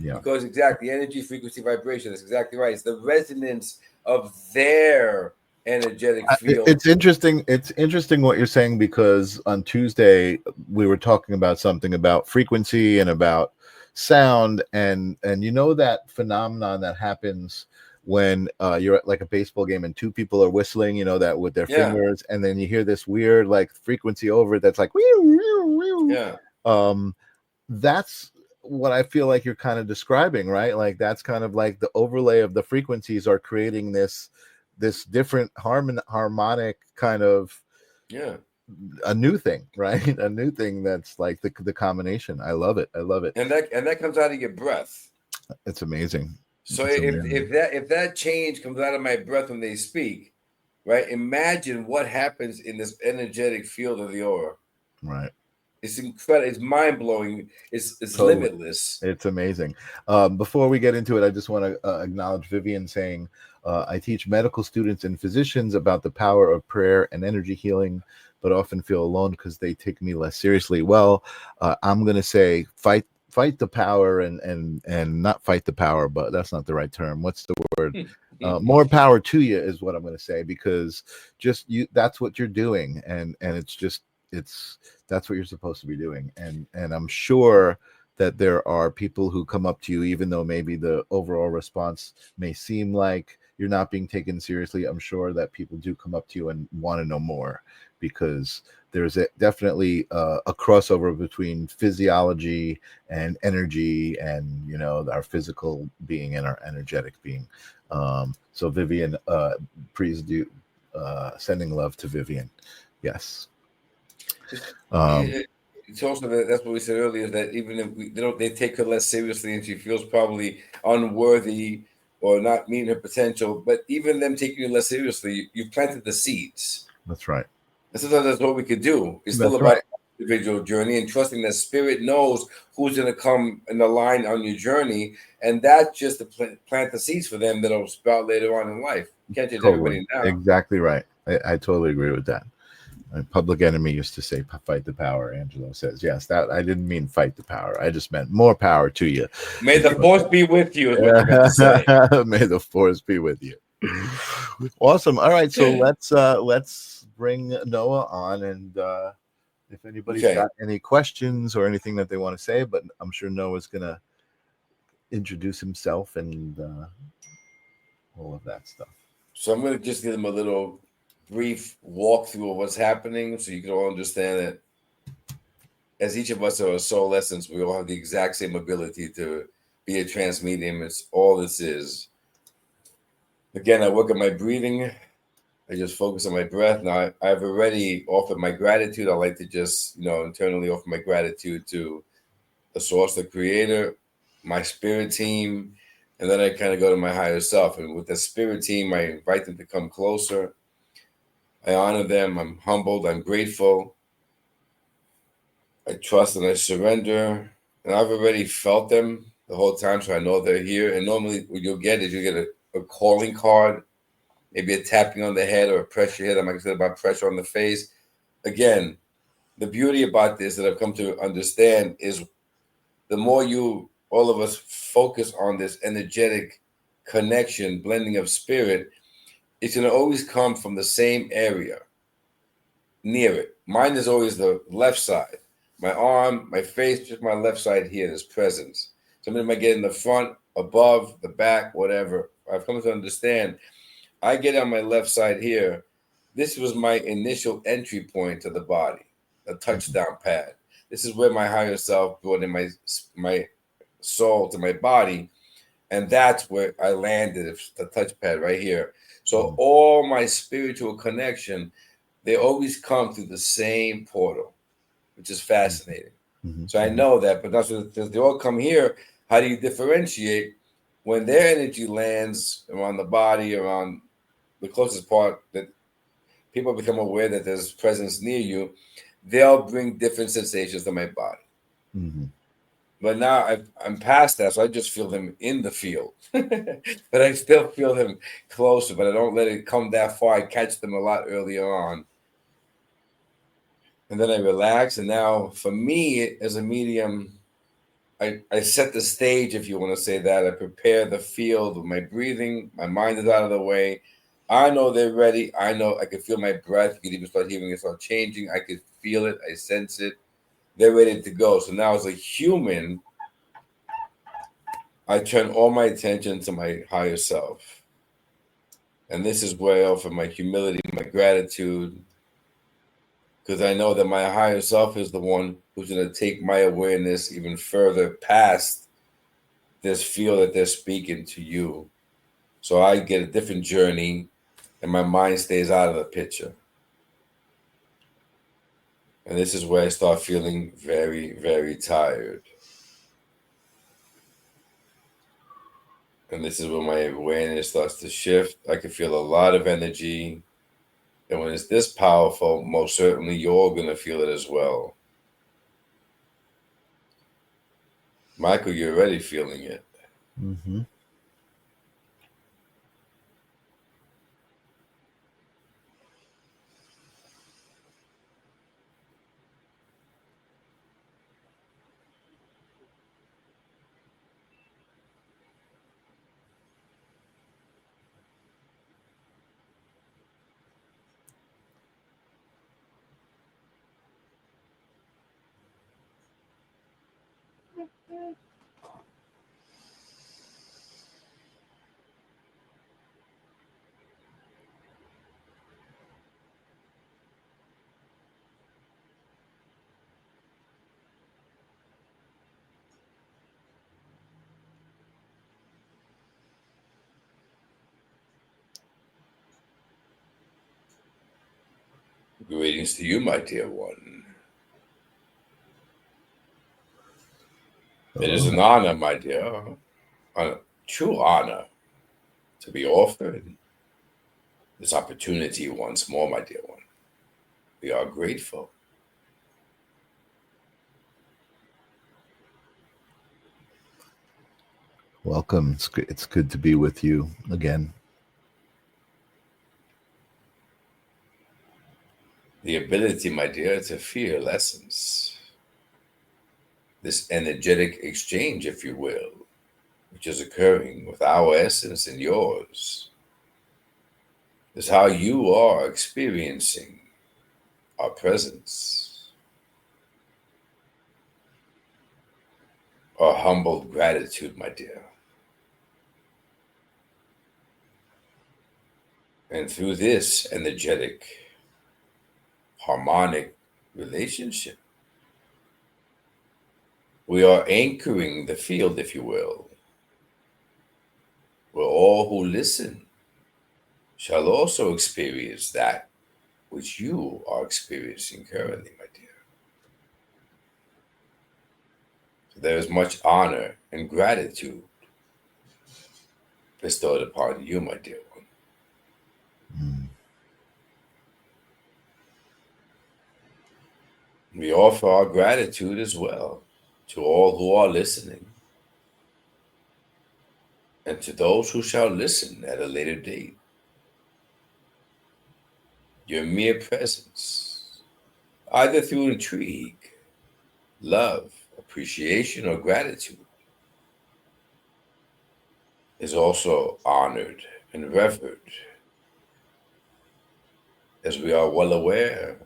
Yeah. Because exactly, energy, frequency, vibration, that's exactly right. It's the resonance of their energetic field. It's interesting. It's interesting what you're saying, because on Tuesday we were talking about something about frequency and about sound, and you know that phenomenon that happens when you're at like a baseball game and two people are whistling, you know, that with their fingers, and then you hear this weird like frequency over it that's like that's what I feel like you're kind of describing, right? Like that's kind of like the overlay of the frequencies are creating this different harmonic kind of a new thing, right? A new thing that's like the combination. I love it. And that comes out of your breath. It's amazing. So if that change comes out of my breath when they speak, right? Imagine what happens in this energetic field of the aura. Right. It's incredible. It's mind-blowing. It's totally. Limitless. It's amazing. Before we get into it, I just want to acknowledge Vivian saying, I teach medical students and physicians about the power of prayer and energy healing, but often feel alone because they take me less seriously. Well, I'm going to say fight the power and not fight the power, but that's not the right term. What's the word? More power to you is what I'm going to say, because that's what you're doing. And that's what you're supposed to be doing. And I'm sure that there are people who come up to you, even though maybe the overall response may seem like you're not being taken seriously, I'm sure that people do come up to you and want to know more, because there's definitely a crossover between physiology and energy, and our physical being and our energetic being. So Vivian, please do sending love to Vivian. Yes. It's also that's what we said earlier, that even if they take her less seriously and she feels probably unworthy or not meeting her potential, but even them taking you less seriously, you've planted the seeds. That's right. And sometimes that's what we could do. It's still That's about right. individual journey and trusting that spirit knows who's going to come in the line on your journey, and that's just to plant the seeds for them that'll sprout later on in life. You can't change everybody now. Exactly right. I totally agree with that. Public Enemy used to say "fight the power." Angelo says, "Yes, that I didn't mean fight the power. I just meant more power to you." May the force be with you, is what you meant to say. May the force be with you. Awesome. All right, so let's bring Noah on, and if anybody's got any questions or anything that they want to say, but I'm sure Noah's gonna introduce himself and all of that stuff. So I'm going to just give them a little brief walkthrough of what's happening, so you can all understand that as each of us are a soul essence, we all have the exact same ability to be a trance medium. It's all this is. Again, I work on my breathing. I just focus on my breath. Now, I've already offered my gratitude. I like to just, internally offer my gratitude to the source, the creator, my spirit team, and then I kind of go to my higher self. And with the spirit team, I invite them to come closer. I honor them. I'm humbled. I'm grateful. I trust and I surrender. And I've already felt them the whole time, so I know they're here. And normally what you'll get is you get a calling card, maybe a tapping on the head or a pressure head. I'm like I said about pressure on the face. Again, the beauty about this that I've come to understand is the more all of us focus on this energetic connection, blending of spirit, it's going to always come from the same area near it. Mine is always the left side. My arm, my face, just my left side here, this presence. Somebody might get in the front, above, the back, whatever. I've come to understand, I get on my left side here. This was my initial entry point to the body, a touchdown pad. This is where my higher self brought in my soul to my body, and that's where I landed, the touchpad right here. So all my spiritual connection, they always come through the same portal, which is fascinating. So I know that, but that's what they all come here. How do you differentiate when their energy lands around the body, around the closest part that people become aware that there's presence near you? They'll bring different sensations to my body. But now I'm past that, so I just feel them in the field. But I still feel them closer, but I don't let it come that far. I catch them a lot earlier on. And then I relax. And now for me as a medium, I set the stage, if you want to say that. I prepare the field with my breathing. My mind is out of the way. I know they're ready. I know I can feel my breath. You can even start hearing it start changing. I can feel it. I sense it. They're ready to go. So now as a human, I turn all my attention to my higher self. And this is where I offer my humility, my gratitude, because I know that my higher self is the one who's going to take my awareness even further past this field that they're speaking to you. So I get a different journey and my mind stays out of the picture. And this is where I start feeling very, very tired. And this is where my awareness starts to shift. I can feel a lot of energy. And when it's this powerful, most certainly you're going to feel it as well. Michael, you're already feeling it. Greetings to you, my dear one. It is an honor, my dear, a true honor to be offered this opportunity once more, my dear one. We are grateful. Welcome. It's good to be with you again. The ability, my dear, to feel essence. This energetic exchange, if you will, which is occurring with our essence and yours, is how you are experiencing our presence, our humbled gratitude, my dear. And through this energetic, harmonic relationship, we are anchoring the field, if you will, where all who listen shall also experience that which you are experiencing currently, my dear. So there is much honor and gratitude bestowed upon you, my dear one. Mm. We offer our gratitude as well to all who are listening and to those who shall listen at a later date. Your mere presence, either through intrigue, love, appreciation, or gratitude, is also honored and revered, as we are well aware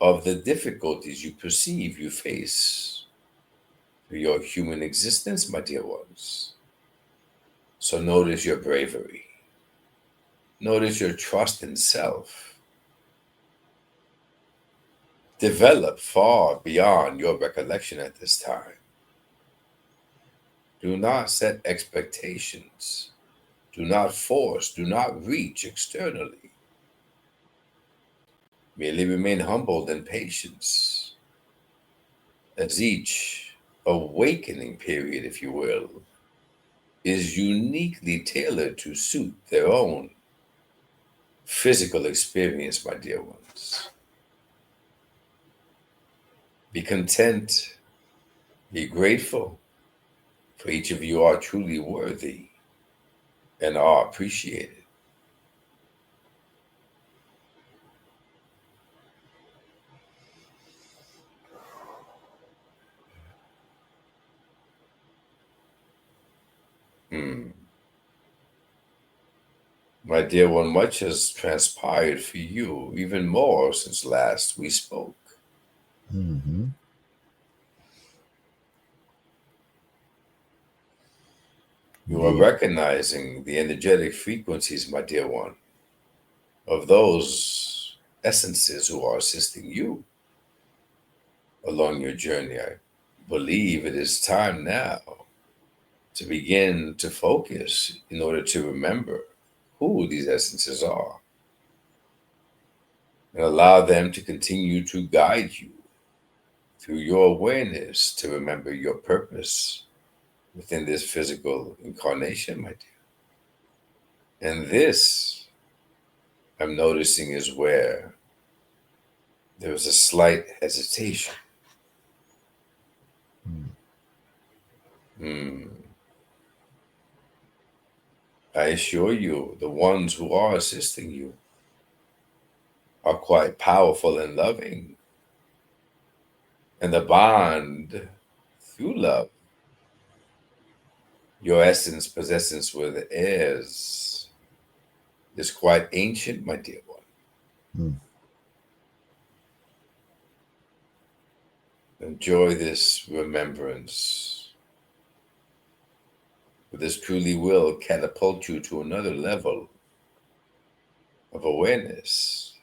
of the difficulties you perceive you face through your human existence, my dear ones. So notice your bravery. Notice your trust in self. Develop far beyond your recollection at this time. Do not set expectations. Do not force. Do not reach externally. Merely remain humbled and patient, as each awakening period, if you will, is uniquely tailored to suit their own physical experience, my dear ones. Be content, be grateful, for each of you are truly worthy and are appreciated. My dear one, much has transpired for you, even more since last we spoke. Mm-hmm. You are recognizing the energetic frequencies, my dear one, of those essences who are assisting you along your journey. I believe it is time now to begin to focus in order to remember who these essences are and allow them to continue to guide you through your awareness to remember your purpose within this physical incarnation, my dear. And this, I'm noticing, is where there is a slight hesitation. I assure you, the ones who are assisting you are quite powerful and loving. And the bond through love, your essence possesses with heirs, is quite ancient, my dear one. Mm. Enjoy this remembrance. For this truly will catapult you to another level of awareness.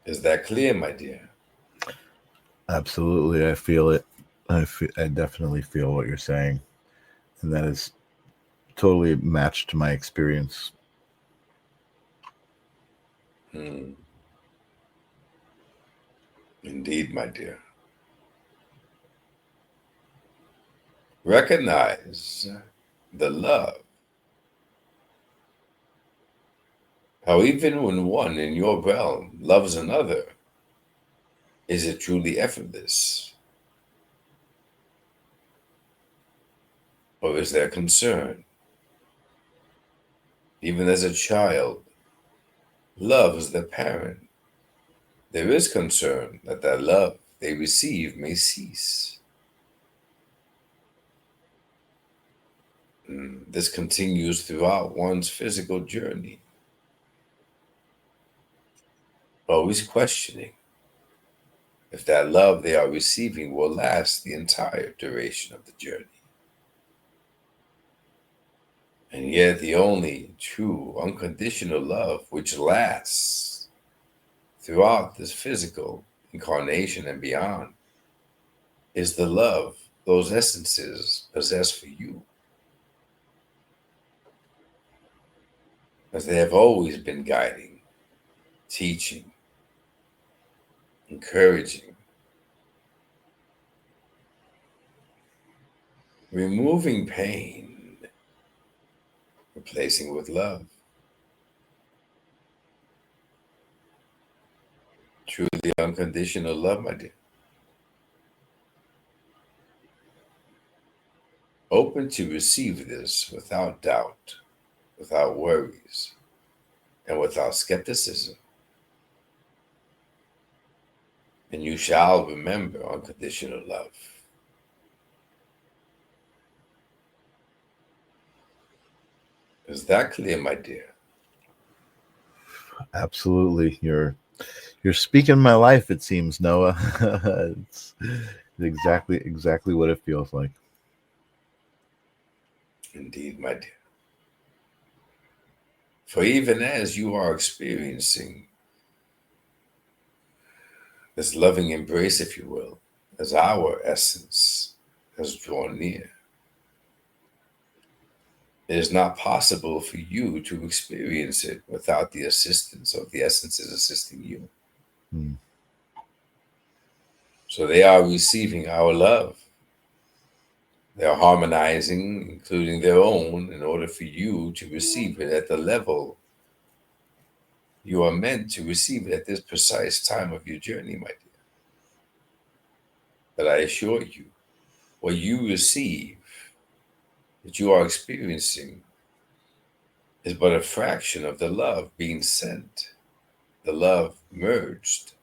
Is that clear, my dear? Absolutely. I feel it. I definitely feel what you're saying. And that is totally matched my experience. Indeed, my dear. Recognize the love. How even when one in your realm loves another, is it truly effortless? Or is there concern? Even as a child loves the parent, there is concern that that love they receive may cease. This continues throughout one's physical journey, always questioning if that love they are receiving will last the entire duration of the journey. And yet, the only true unconditional love which lasts throughout this physical incarnation and beyond is the love those essences possess for you, as they have always been guiding, teaching, encouraging, removing pain, replacing with love. Truly unconditional love, my dear. Open to receive this without doubt, without worries, and without skepticism. And you shall remember unconditional love. Is that clear, my dear? Absolutely. You're speaking my life, it seems, Noah. It's exactly what it feels like. Indeed, my dear. For even as you are experiencing this loving embrace, if you will, as our essence has drawn near, it is not possible for you to experience it without the assistance of the essences assisting you. Hmm. So they are receiving our love. They are harmonizing, including their own, in order for you to receive it at the level you are meant to receive it at this precise time of your journey, my dear. But I assure you, what you receive, that you are experiencing, is but a fraction of the love being sent, the love merged,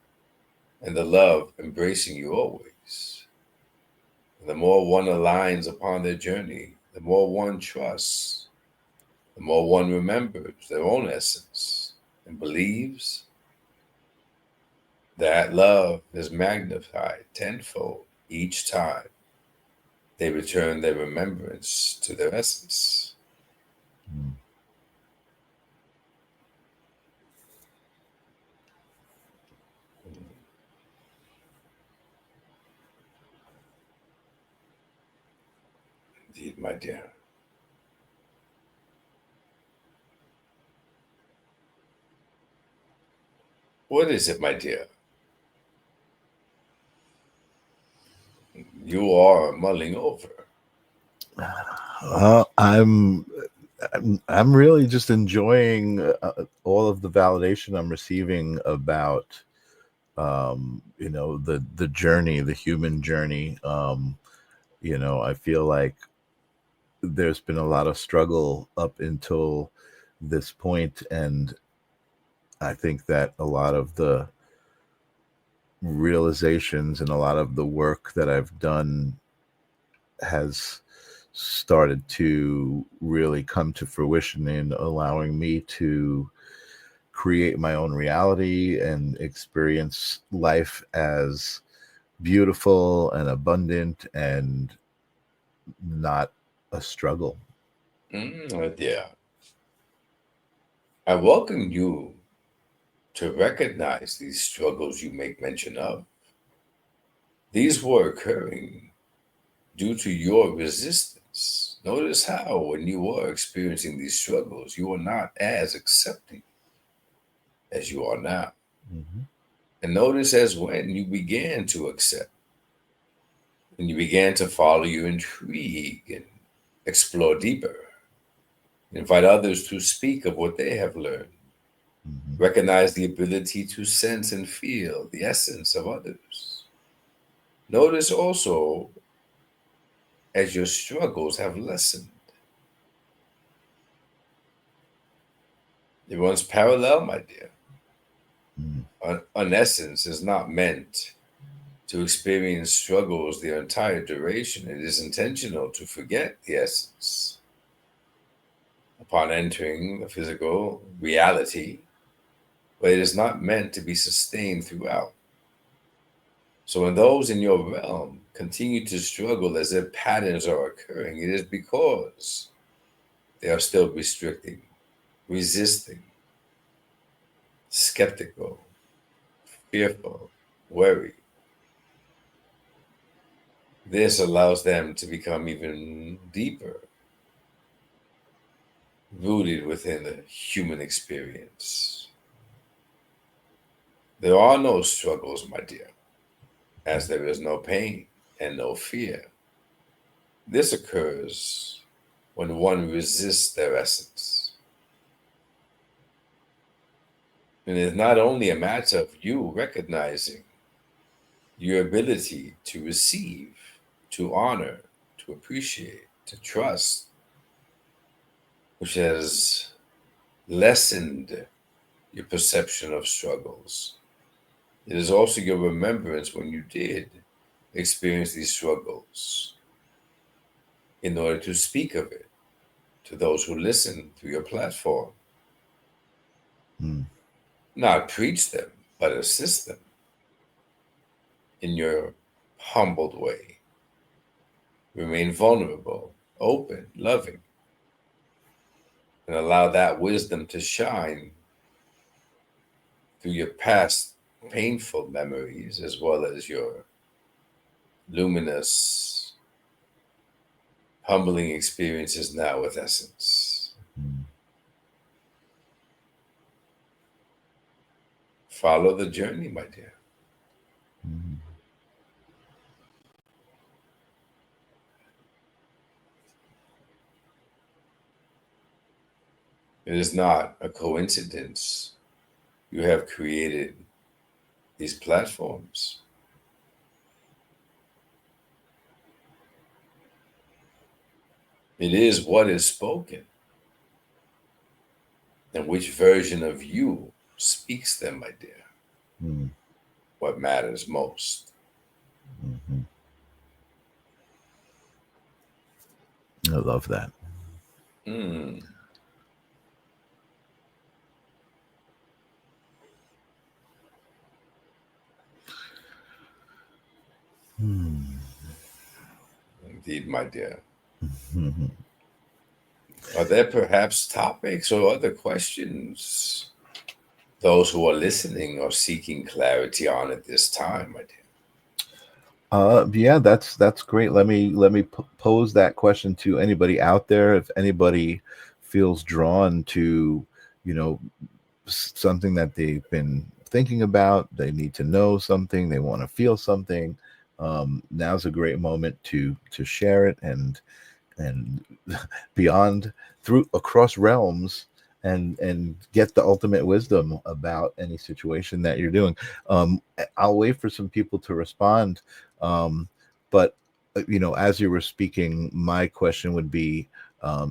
and the love embracing you always. And the more one aligns upon their journey, the more one trusts, the more one remembers their own essence and believes that love is magnified tenfold each time they return their remembrance to their essence. Hmm. Indeed, my dear. What is it, my dear? You are mulling over. I'm really just enjoying all of the validation I'm receiving about the journey, the human journey. I feel like there's been a lot of struggle up until this point, and I think that a lot of the realizations and a lot of the work that I've done has started to really come to fruition in allowing me to create my own reality and experience life as beautiful and abundant and not a struggle. My dear, I welcome you to recognize these struggles you make mention of. These were occurring due to your resistance, Notice how, when you are experiencing these struggles, you are not as accepting as you are now. Mm-hmm. And notice as when you began to accept, when you began to follow your intrigue and explore deeper, invite others to speak of what they have learned, Mm-hmm. recognize the ability to sense and feel the essence of others. Notice also as your struggles have lessened. It runs parallel, my dear. An essence is not meant to experience struggles the entire duration. It is intentional to forget the essence upon entering the physical reality, but it is not meant to be sustained throughout. So when those in your realm continue to struggle as if patterns are occurring, it is because they are still restricting, resisting, skeptical, fearful, worried. This allows them to become even deeper, rooted within the human experience. There are no struggles, my dear, as there is no pain and no fear. This occurs when one resists their essence. And it's not only a matter of you recognizing your ability to receive, to honor, to appreciate, to trust, which has lessened your perception of struggles. It is also your remembrance when you did experience these struggles in order to speak of it to those who listen through your platform. Mm-hmm. Not preach them, but assist them in your humbled way. Remain vulnerable, open, loving, and allow that wisdom to shine through your past painful memories as well as your luminous, humbling experiences now with essence. Follow the journey, my dear. Mm-hmm. It is not a coincidence you have created these platforms. It is what is spoken and which version of you speaks them, my dear, Mm-hmm. what matters most. Mm-hmm. I love that. Mm. Indeed, my dear. Mm-hmm. Are there perhaps topics or other questions those who are listening are seeking clarity on at this time, my dear? Yeah, that's great. Let me pose that question to anybody out there. If anybody feels drawn to, you know, something that they've been thinking about, they need to know something, they want to feel something. Now's a great moment to share it and beyond through across realms and get the ultimate wisdom about any situation that you're doing. I'll wait for some people to respond, but as you were speaking, my question would be,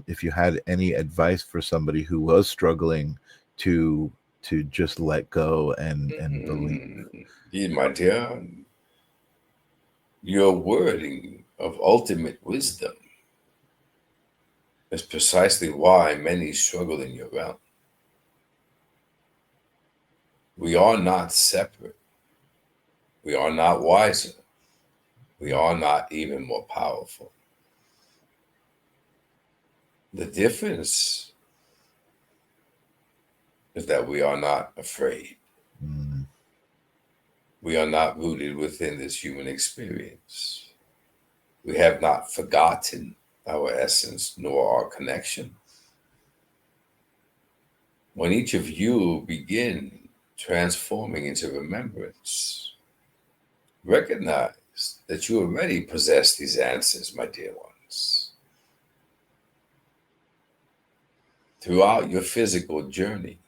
if you had any advice for somebody who was struggling to just let go and believe. Indeed, my dear, your wording of ultimate wisdom is precisely why many struggle in your realm. We are not separate. We are not wiser. We are not even more powerful. The difference is that we are not afraid. Mm, We are not rooted within this human experience. We have not forgotten. our essence nor our connection. When each of you begin transforming into remembrance, recognize that you already possess these answers, my dear ones. Throughout your physical journey,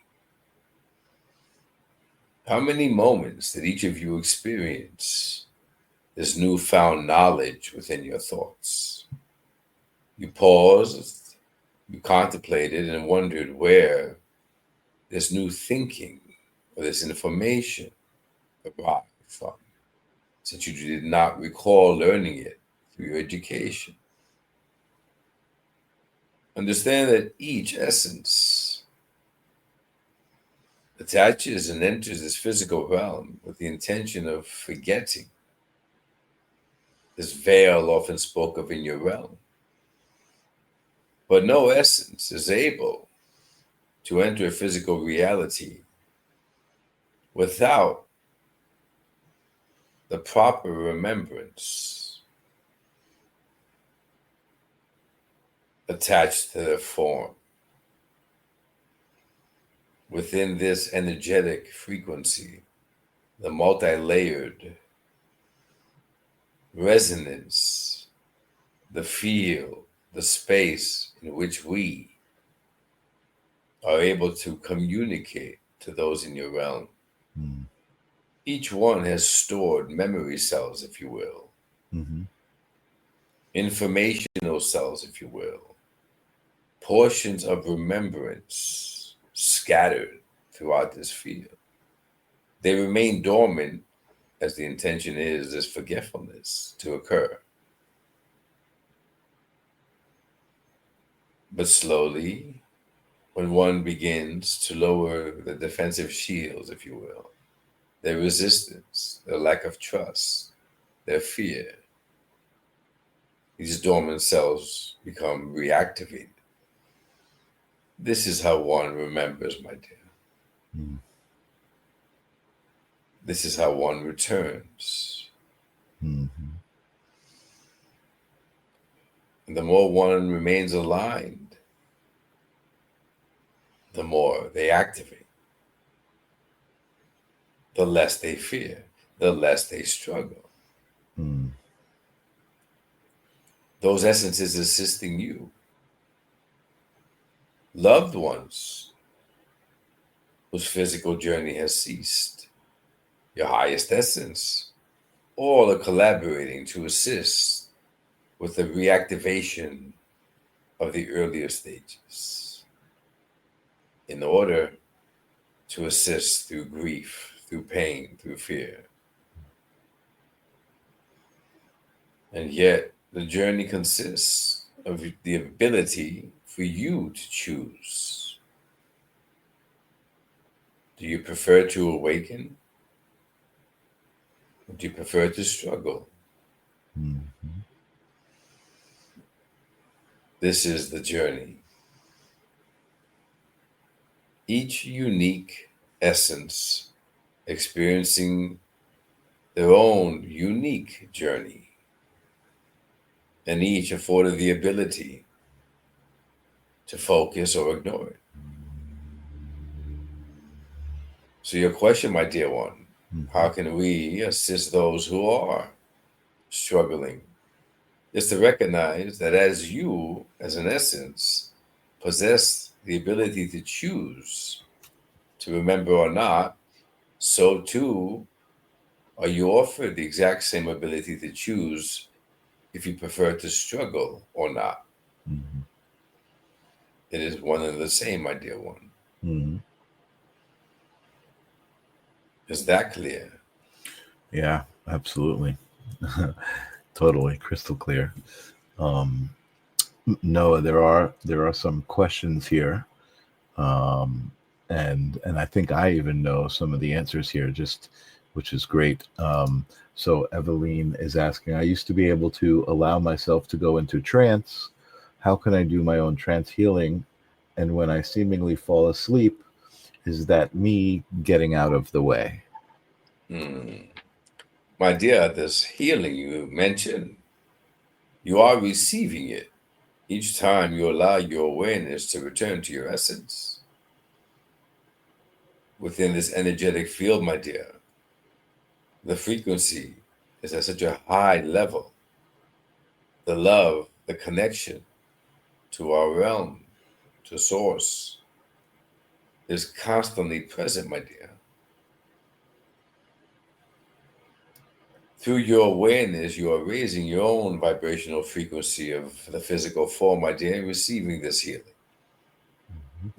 how many moments did each of you experience this newfound knowledge within your thoughts? You paused, you contemplated, and wondered where this new thinking or this information arrived from, since you did not recall learning it through your education. Understand that each essence attaches and enters this physical realm with the intention of forgetting this veil often spoke of in your realm. But no essence is able to enter physical reality without the proper remembrance attached to their form. Within this energetic frequency, the multi-layered resonance, the field, the space in which we are able to communicate to those in your realm. Mm. Each one has stored memory cells, if you will, informational cells, if you will, portions of remembrance scattered throughout this field. They remain dormant as the intention is this forgetfulness to occur. But slowly, when one begins to lower the defensive shields, if you will, their resistance, their lack of trust, their fear, these dormant cells become reactivated. This is how one remembers, my dear. Mm. This is how one returns. Mm-hmm. And the more one remains aligned, the more they activate. The less they fear, the less they struggle. Mm. Those essences assisting you, loved ones whose physical journey has ceased, your highest essence, all are collaborating to assist with the reactivation of the earlier stages in order to assist through grief, through pain, through fear. And yet, the journey consists of the ability for you to choose. Do you prefer to awaken? Or do you prefer to struggle? Mm-hmm. This is the journey. Each unique essence experiencing their own unique journey, and each afforded the ability to focus or ignore it. So your question, my dear one, how can we assist those who are struggling, is to recognize that as you, as an essence, possess the ability to choose to remember or not, so too are you offered the exact same ability to choose if you prefer to struggle or not. Mm-hmm. It is one and the same, my dear one. Mm-hmm. Is that clear? Yeah, absolutely. Totally crystal clear. Noah, there are some questions here, and I think I even know some of the answers here, just which is great. So Eveline is asking, I used to be able to allow myself to go into trance. How can I do my own trance healing? And when I seemingly fall asleep, is that me getting out of the way? My dear, this healing you mentioned, you are receiving it Each time you allow your awareness to return to your essence within this energetic field, my dear, the frequency is at such a high level. The love, the connection to our realm, to source, is constantly present, my dear. Through your awareness, you are raising your own vibrational frequency of the physical form, my dear, and receiving this healing.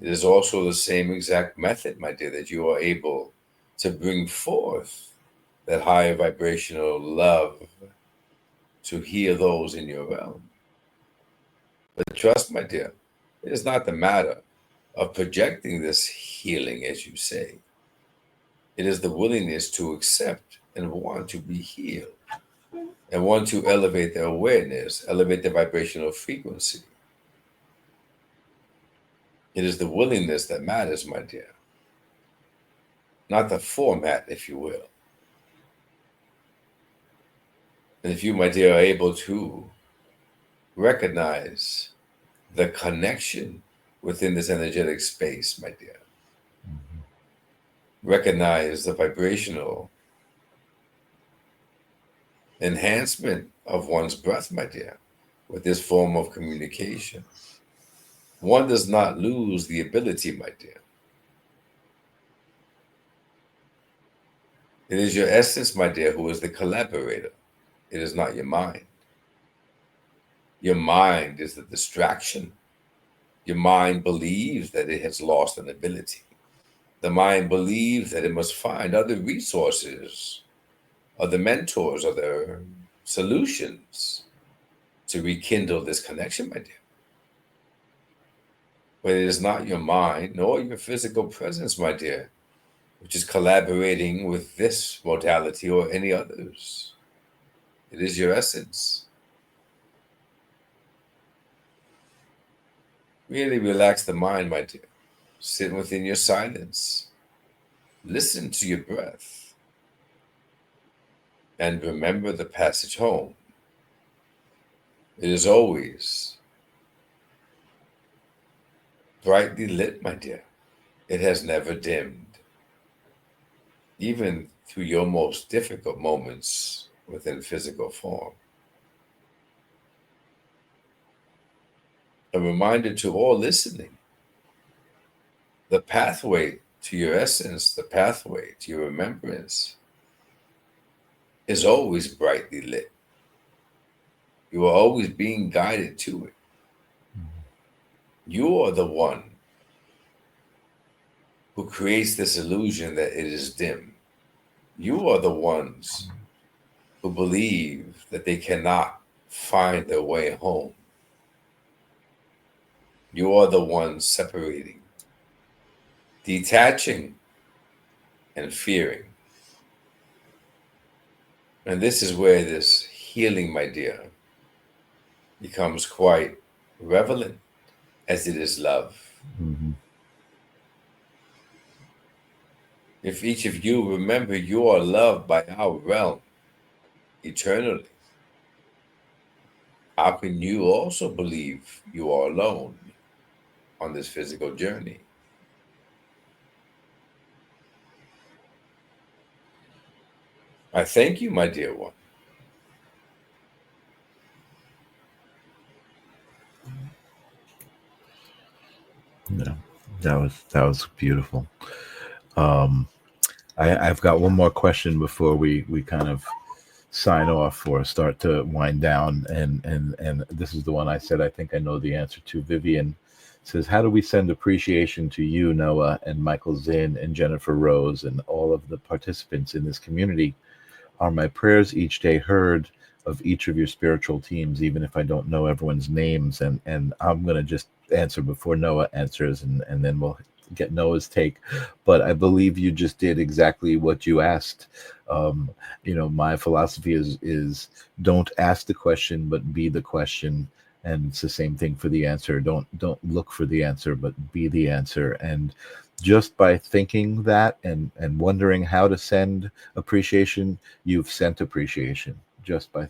It is also the same exact method, my dear, that you are able to bring forth that higher vibrational love to heal those in your realm. But trust, my dear, it is not the matter of projecting this healing, as you say. It is the willingness to accept and want to be healed and want to elevate their awareness, elevate the vibrational frequency. It is the willingness that matters, my dear, not the format, if you will. And if you, my dear, are able to recognize the connection within this energetic space, my dear, recognize the vibrational enhancement of one's breath, my dear, with this form of communication, one does not lose the ability, my dear. It is your essence, my dear, who is the collaborator. It is not your mind. Your mind is the distraction. Your mind believes that it has lost an ability. The mind believes that it must find other resources, other mentors, other solutions to rekindle this connection, my dear. But it is not your mind nor your physical presence, my dear, which is collaborating with this modality or any others. It is your essence. Really relax the mind, my dear. Sit within your silence. Listen to your breath. And remember the passage home. It is always brightly lit, my dear. It has never dimmed. Even through your most difficult moments within physical form. A reminder to all listening, the pathway to your essence, the pathway to your remembrance is always brightly lit. You are always being guided to it. You are the one who creates this illusion that it is dim. You are the ones who believe that they cannot find their way home. You are the ones separating, detaching, and fearing. And this is where this healing, my dear, becomes quite relevant, as it is love. Mm-hmm. If each of you remember you are loved by our realm eternally, how can you also believe you are alone on this physical journey? I thank you, my dear one. Yeah, that was beautiful. I've got one more question before we kind of sign off or start to wind down, and this is the one I said I think I know the answer to. Vivian says, how do we send appreciation to you, Noah, and Michael Zinn, and Jennifer Rose, and all of the participants in this community? Are my prayers each day heard of each of your spiritual teams, even if I don't know everyone's names? And I'm going to just answer before Noah answers, and then we'll get Noah's take. But I believe you just did exactly what you asked. My philosophy is don't ask the question, but be the question. And it's the same thing for the answer. Don't look for the answer, but be the answer. And just by thinking that and wondering how to send appreciation, you've sent appreciation just by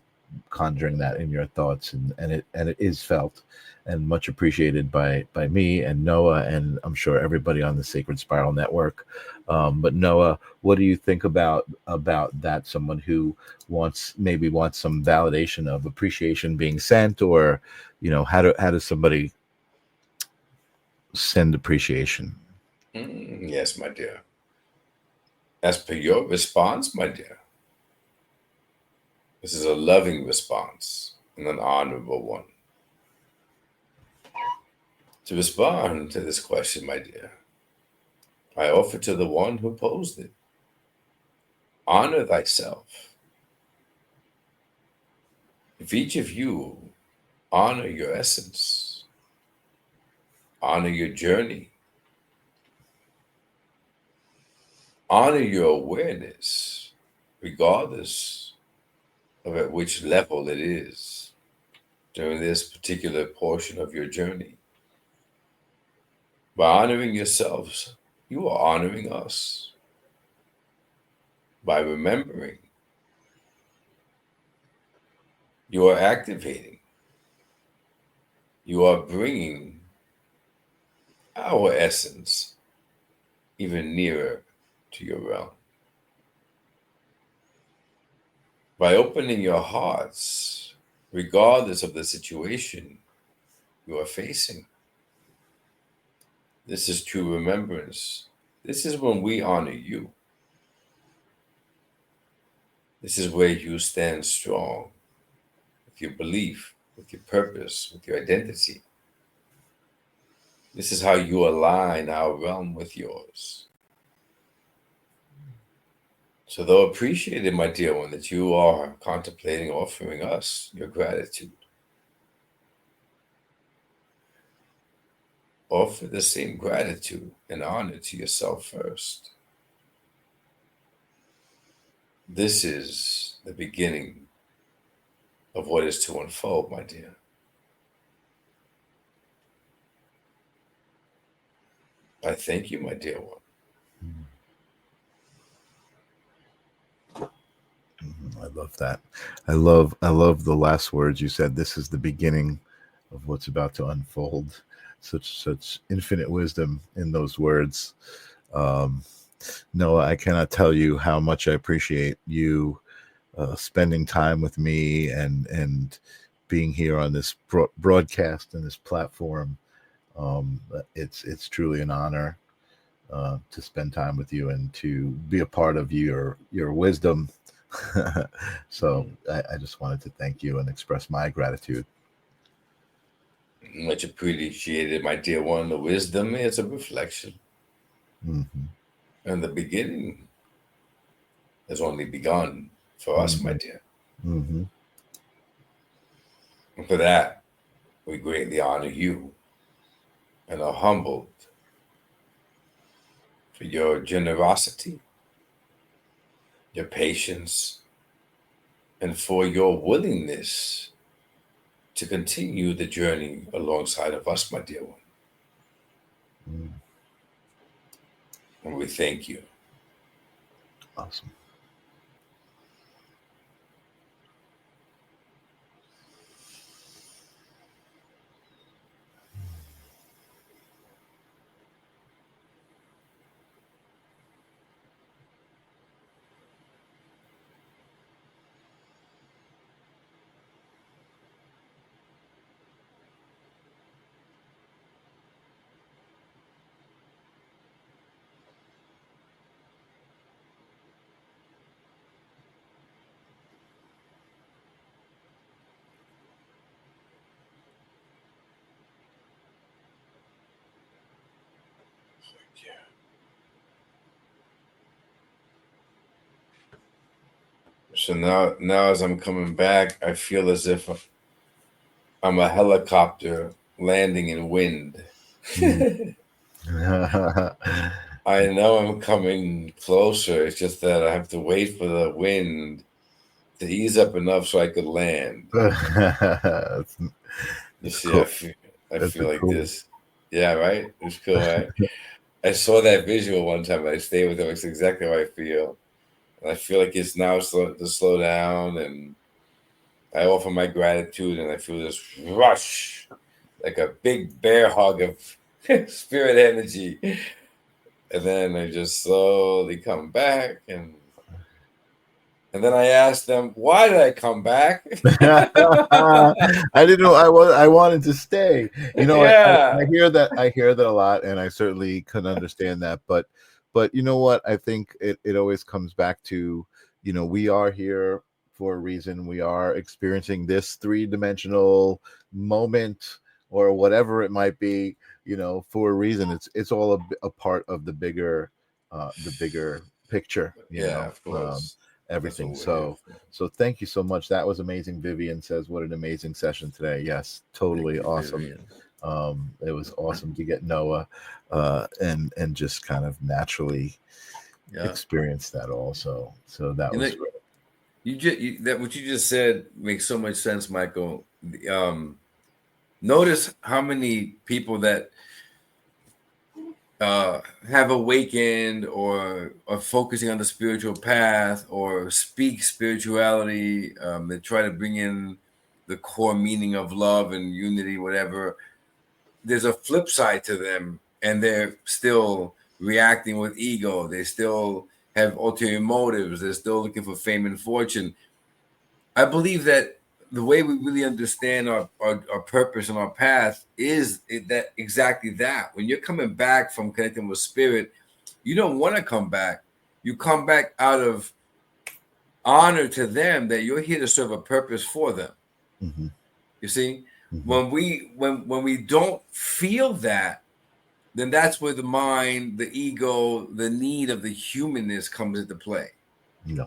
conjuring that in your thoughts, and it is felt and much appreciated by me and Noah, and I'm sure everybody on the Sacred Spiral Network. But Noah, what do you think about that? Someone who wants some validation of appreciation being sent, or how does somebody send appreciation? Yes, my dear. As per your response, my dear, this is a loving response and an honorable one. To respond to this question, my dear, I offer to the one who posed it, honor thyself. If each of you honor your essence, honor your journey, honor your awareness, regardless of at which level it is during this particular portion of your journey. By honoring yourselves, you are honoring us. By remembering, you are activating, you are bringing our essence even nearer to your realm. By opening your hearts, regardless of the situation you are facing, this is true remembrance. This is when we honor you. This is where you stand strong with your belief, with your purpose, with your identity. This is how you align our realm with yours. So, though appreciated, my dear one, that you are contemplating offering us your gratitude, offer the same gratitude and honor to yourself first. This is the beginning of what is to unfold, my dear. I thank you, my dear one. I love that. I love the last words you said. This is the beginning of what's about to unfold. Such infinite wisdom in those words. Noah, I cannot tell you how much I appreciate you spending time with me and being here on this broadcast and this platform. It's truly an honor to spend time with you and to be a part of your wisdom. So I just wanted to thank you and express my gratitude. Much appreciated, my dear one. The wisdom is a reflection. Mm-hmm. And the beginning has only begun for us, my dear. Mm-hmm. And for that, we greatly honor you and are humbled for your generosity, your patience, and for your willingness to continue the journey alongside of us, my dear one. Mm. And we thank you. Awesome. So now as I'm coming back, I feel as if I'm a helicopter landing in wind. I know I'm coming closer. It's just that I have to wait for the wind to ease up enough so I could land. You see, cool. I feel like cool. this. Yeah, right? It's cool, right? I saw that visual one time. I stayed with it. It's exactly how I feel. And I feel like it's now to slow down. And I offer my gratitude, and I feel this rush, like a big bear hug of spirit energy. And then I just slowly come back, and then I ask them, why did I come back? I didn't know I wanted to stay. I Yeah. hear that. I hear that a lot, and I certainly can understand that. But you know what? I think it always comes back to, we are here for a reason. We are experiencing this three-dimensional moment or whatever it might be, for a reason. It's all a part of the bigger picture, Yeah, of course. That's what everything. we're here for. So thank you so much. That was amazing. Vivian says, "What an amazing session today." Yes, Thank totally you, awesome. Vivian. It was awesome to get Noah, and just kind of naturally Yeah. experience that also. So that You know, was great. that what you just said makes so much sense, Michael. Notice how many people that have awakened or are focusing on the spiritual path or speak spirituality. They try to bring in the core meaning of love and unity, whatever. There's a flip side to them, and they're still reacting with ego. They still have ulterior motives. They're still looking for fame and fortune. I believe that the way we really understand our purpose and our path is that exactly that. When you're coming back from connecting with spirit, you don't want to come back. You come back out of honor to them that you're here to serve a purpose for them. Mm-hmm. You see, Mm-hmm. when we don't feel that, then that's where the mind, the ego, the need of the humanness comes into play. No.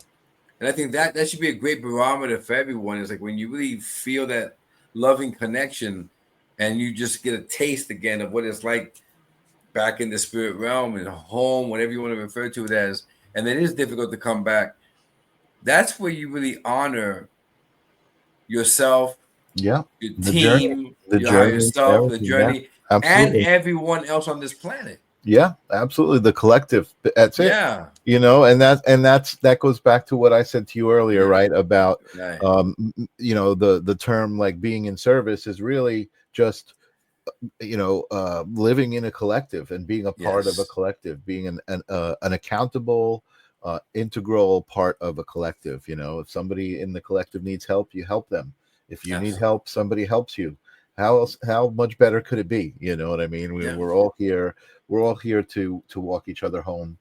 And I think that should be a great barometer for everyone. Is like when you really feel that loving connection, and you just get a taste again of what it's like back in the spirit realm and home, whatever you want to refer to it as. And it is difficult to come back. That's where you really honor yourself, Yeah. your The journey. team, The your higher journey. self, the Everything. Yeah. journey, and Absolutely. everyone else on this planet. Yeah, absolutely. The collective. That's it. Yeah. And that goes back to what I said to you earlier, Yeah. right? About Right. the term like being in service is really just living in a collective and being a part of a Yes. collective, being an accountable, integral part of a collective. If somebody in the collective needs help, you help them. If you need Absolutely. help, somebody helps you. How much better could it be? You know what I mean? Yeah. We're all here. We're all here to walk each other home.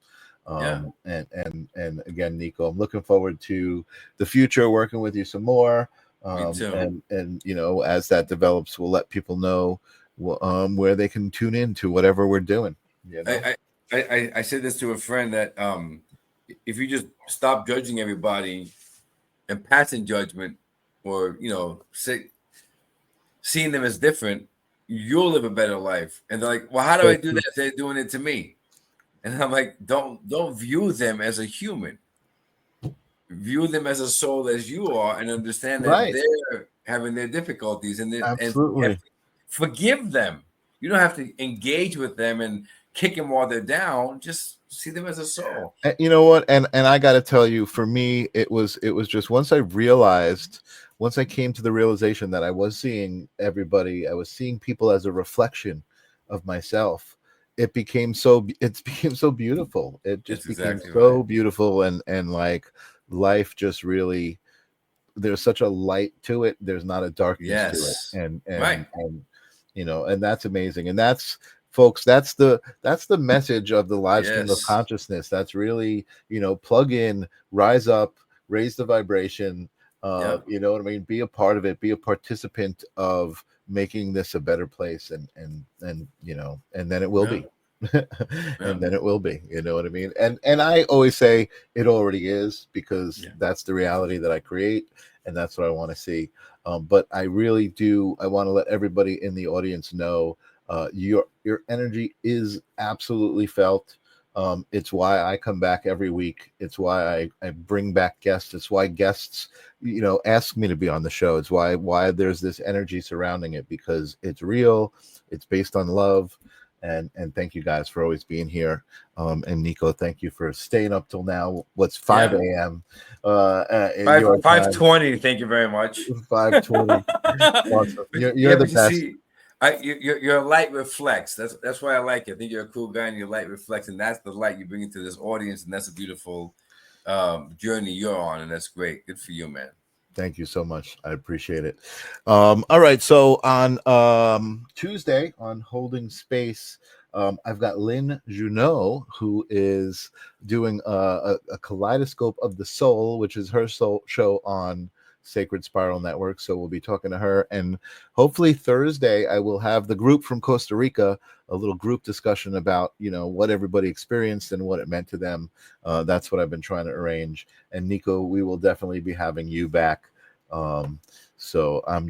Yeah. And again, Niko, I'm looking forward to the future, working with you some more. Me too. And as that develops, we'll let people know where they can tune in to whatever we're doing. I said this to a friend that if you just stop judging everybody and passing judgment, or seeing them as different, you'll live a better life. And they're like, "Well, how do I do that if they're doing it to me?" And I'm like, "Don't view them as a human. View them as a soul as you are, and understand that Right. they're having their difficulties, and Absolutely. forgive them. You don't have to engage with them and kick them while they're down. Just see them as a soul." You know what? And I got to tell you, for me, it was just once I came to the realization that I was seeing everybody, I was seeing people as a reflection of myself. It became so beautiful. It just That's became exactly right. so beautiful, and like life just really, there's such a light to it. There's not a darkness to it. Yes. And Right. and that's amazing. And that's, folks, that's the message of the live stream of Yes. consciousness. That's really, plug in, rise up, raise the vibration. Yeah. You know what I mean? Be a part of it, be a participant of making this a better place. And then it will Yeah. be. Yeah. And then it will be, you know what I mean? And I always say it already is, because Yeah. that's the reality that I create, and that's what I want to see. But I really do, I want to let everybody in the audience know, your energy is absolutely felt. It's why I come back every week. It's why I bring back guests. It's why guests, ask me to be on the show. It's why there's this energy surrounding it, because it's real. It's based on love. and thank you guys for always being here. And Niko, thank you for staying up till now. What's 5 a.m. In your time. 5:20. Thank you very much. 5:20. Awesome. You're the but best. You see, your light reflects. That's why I like you. I think you're a cool guy, and your light reflects, and that's the light you bring into this audience, and that's a beautiful journey you're on, and that's great. Good for you, man. Thank you so much. I appreciate it. All right. So on Tuesday on Holding Space, I've got Lynn Junot, who is doing a kaleidoscope of the soul, which is her soul show on Sacred Spiral Network. So we'll be talking to her, and hopefully Thursday I will have the group from Costa Rica, a little group discussion about, you know, what everybody experienced and what it meant to them. That's what I've been trying to arrange. And Niko, we will definitely be having you back. So I'm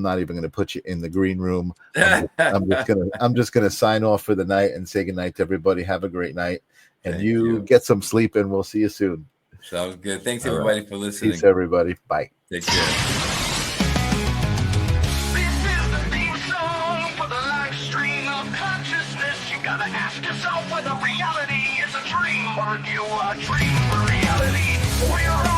not even gonna put you in the green room. I'm just gonna sign off for the night and say goodnight to everybody. Have a great night, and you get some sleep, and we'll see you soon. Sounds good. Thanks everybody for listening. Peace, everybody. Bye. Take care. This is the theme song for the live stream of consciousness. You gotta ask yourself whether reality is a dream or you are dream reality. We're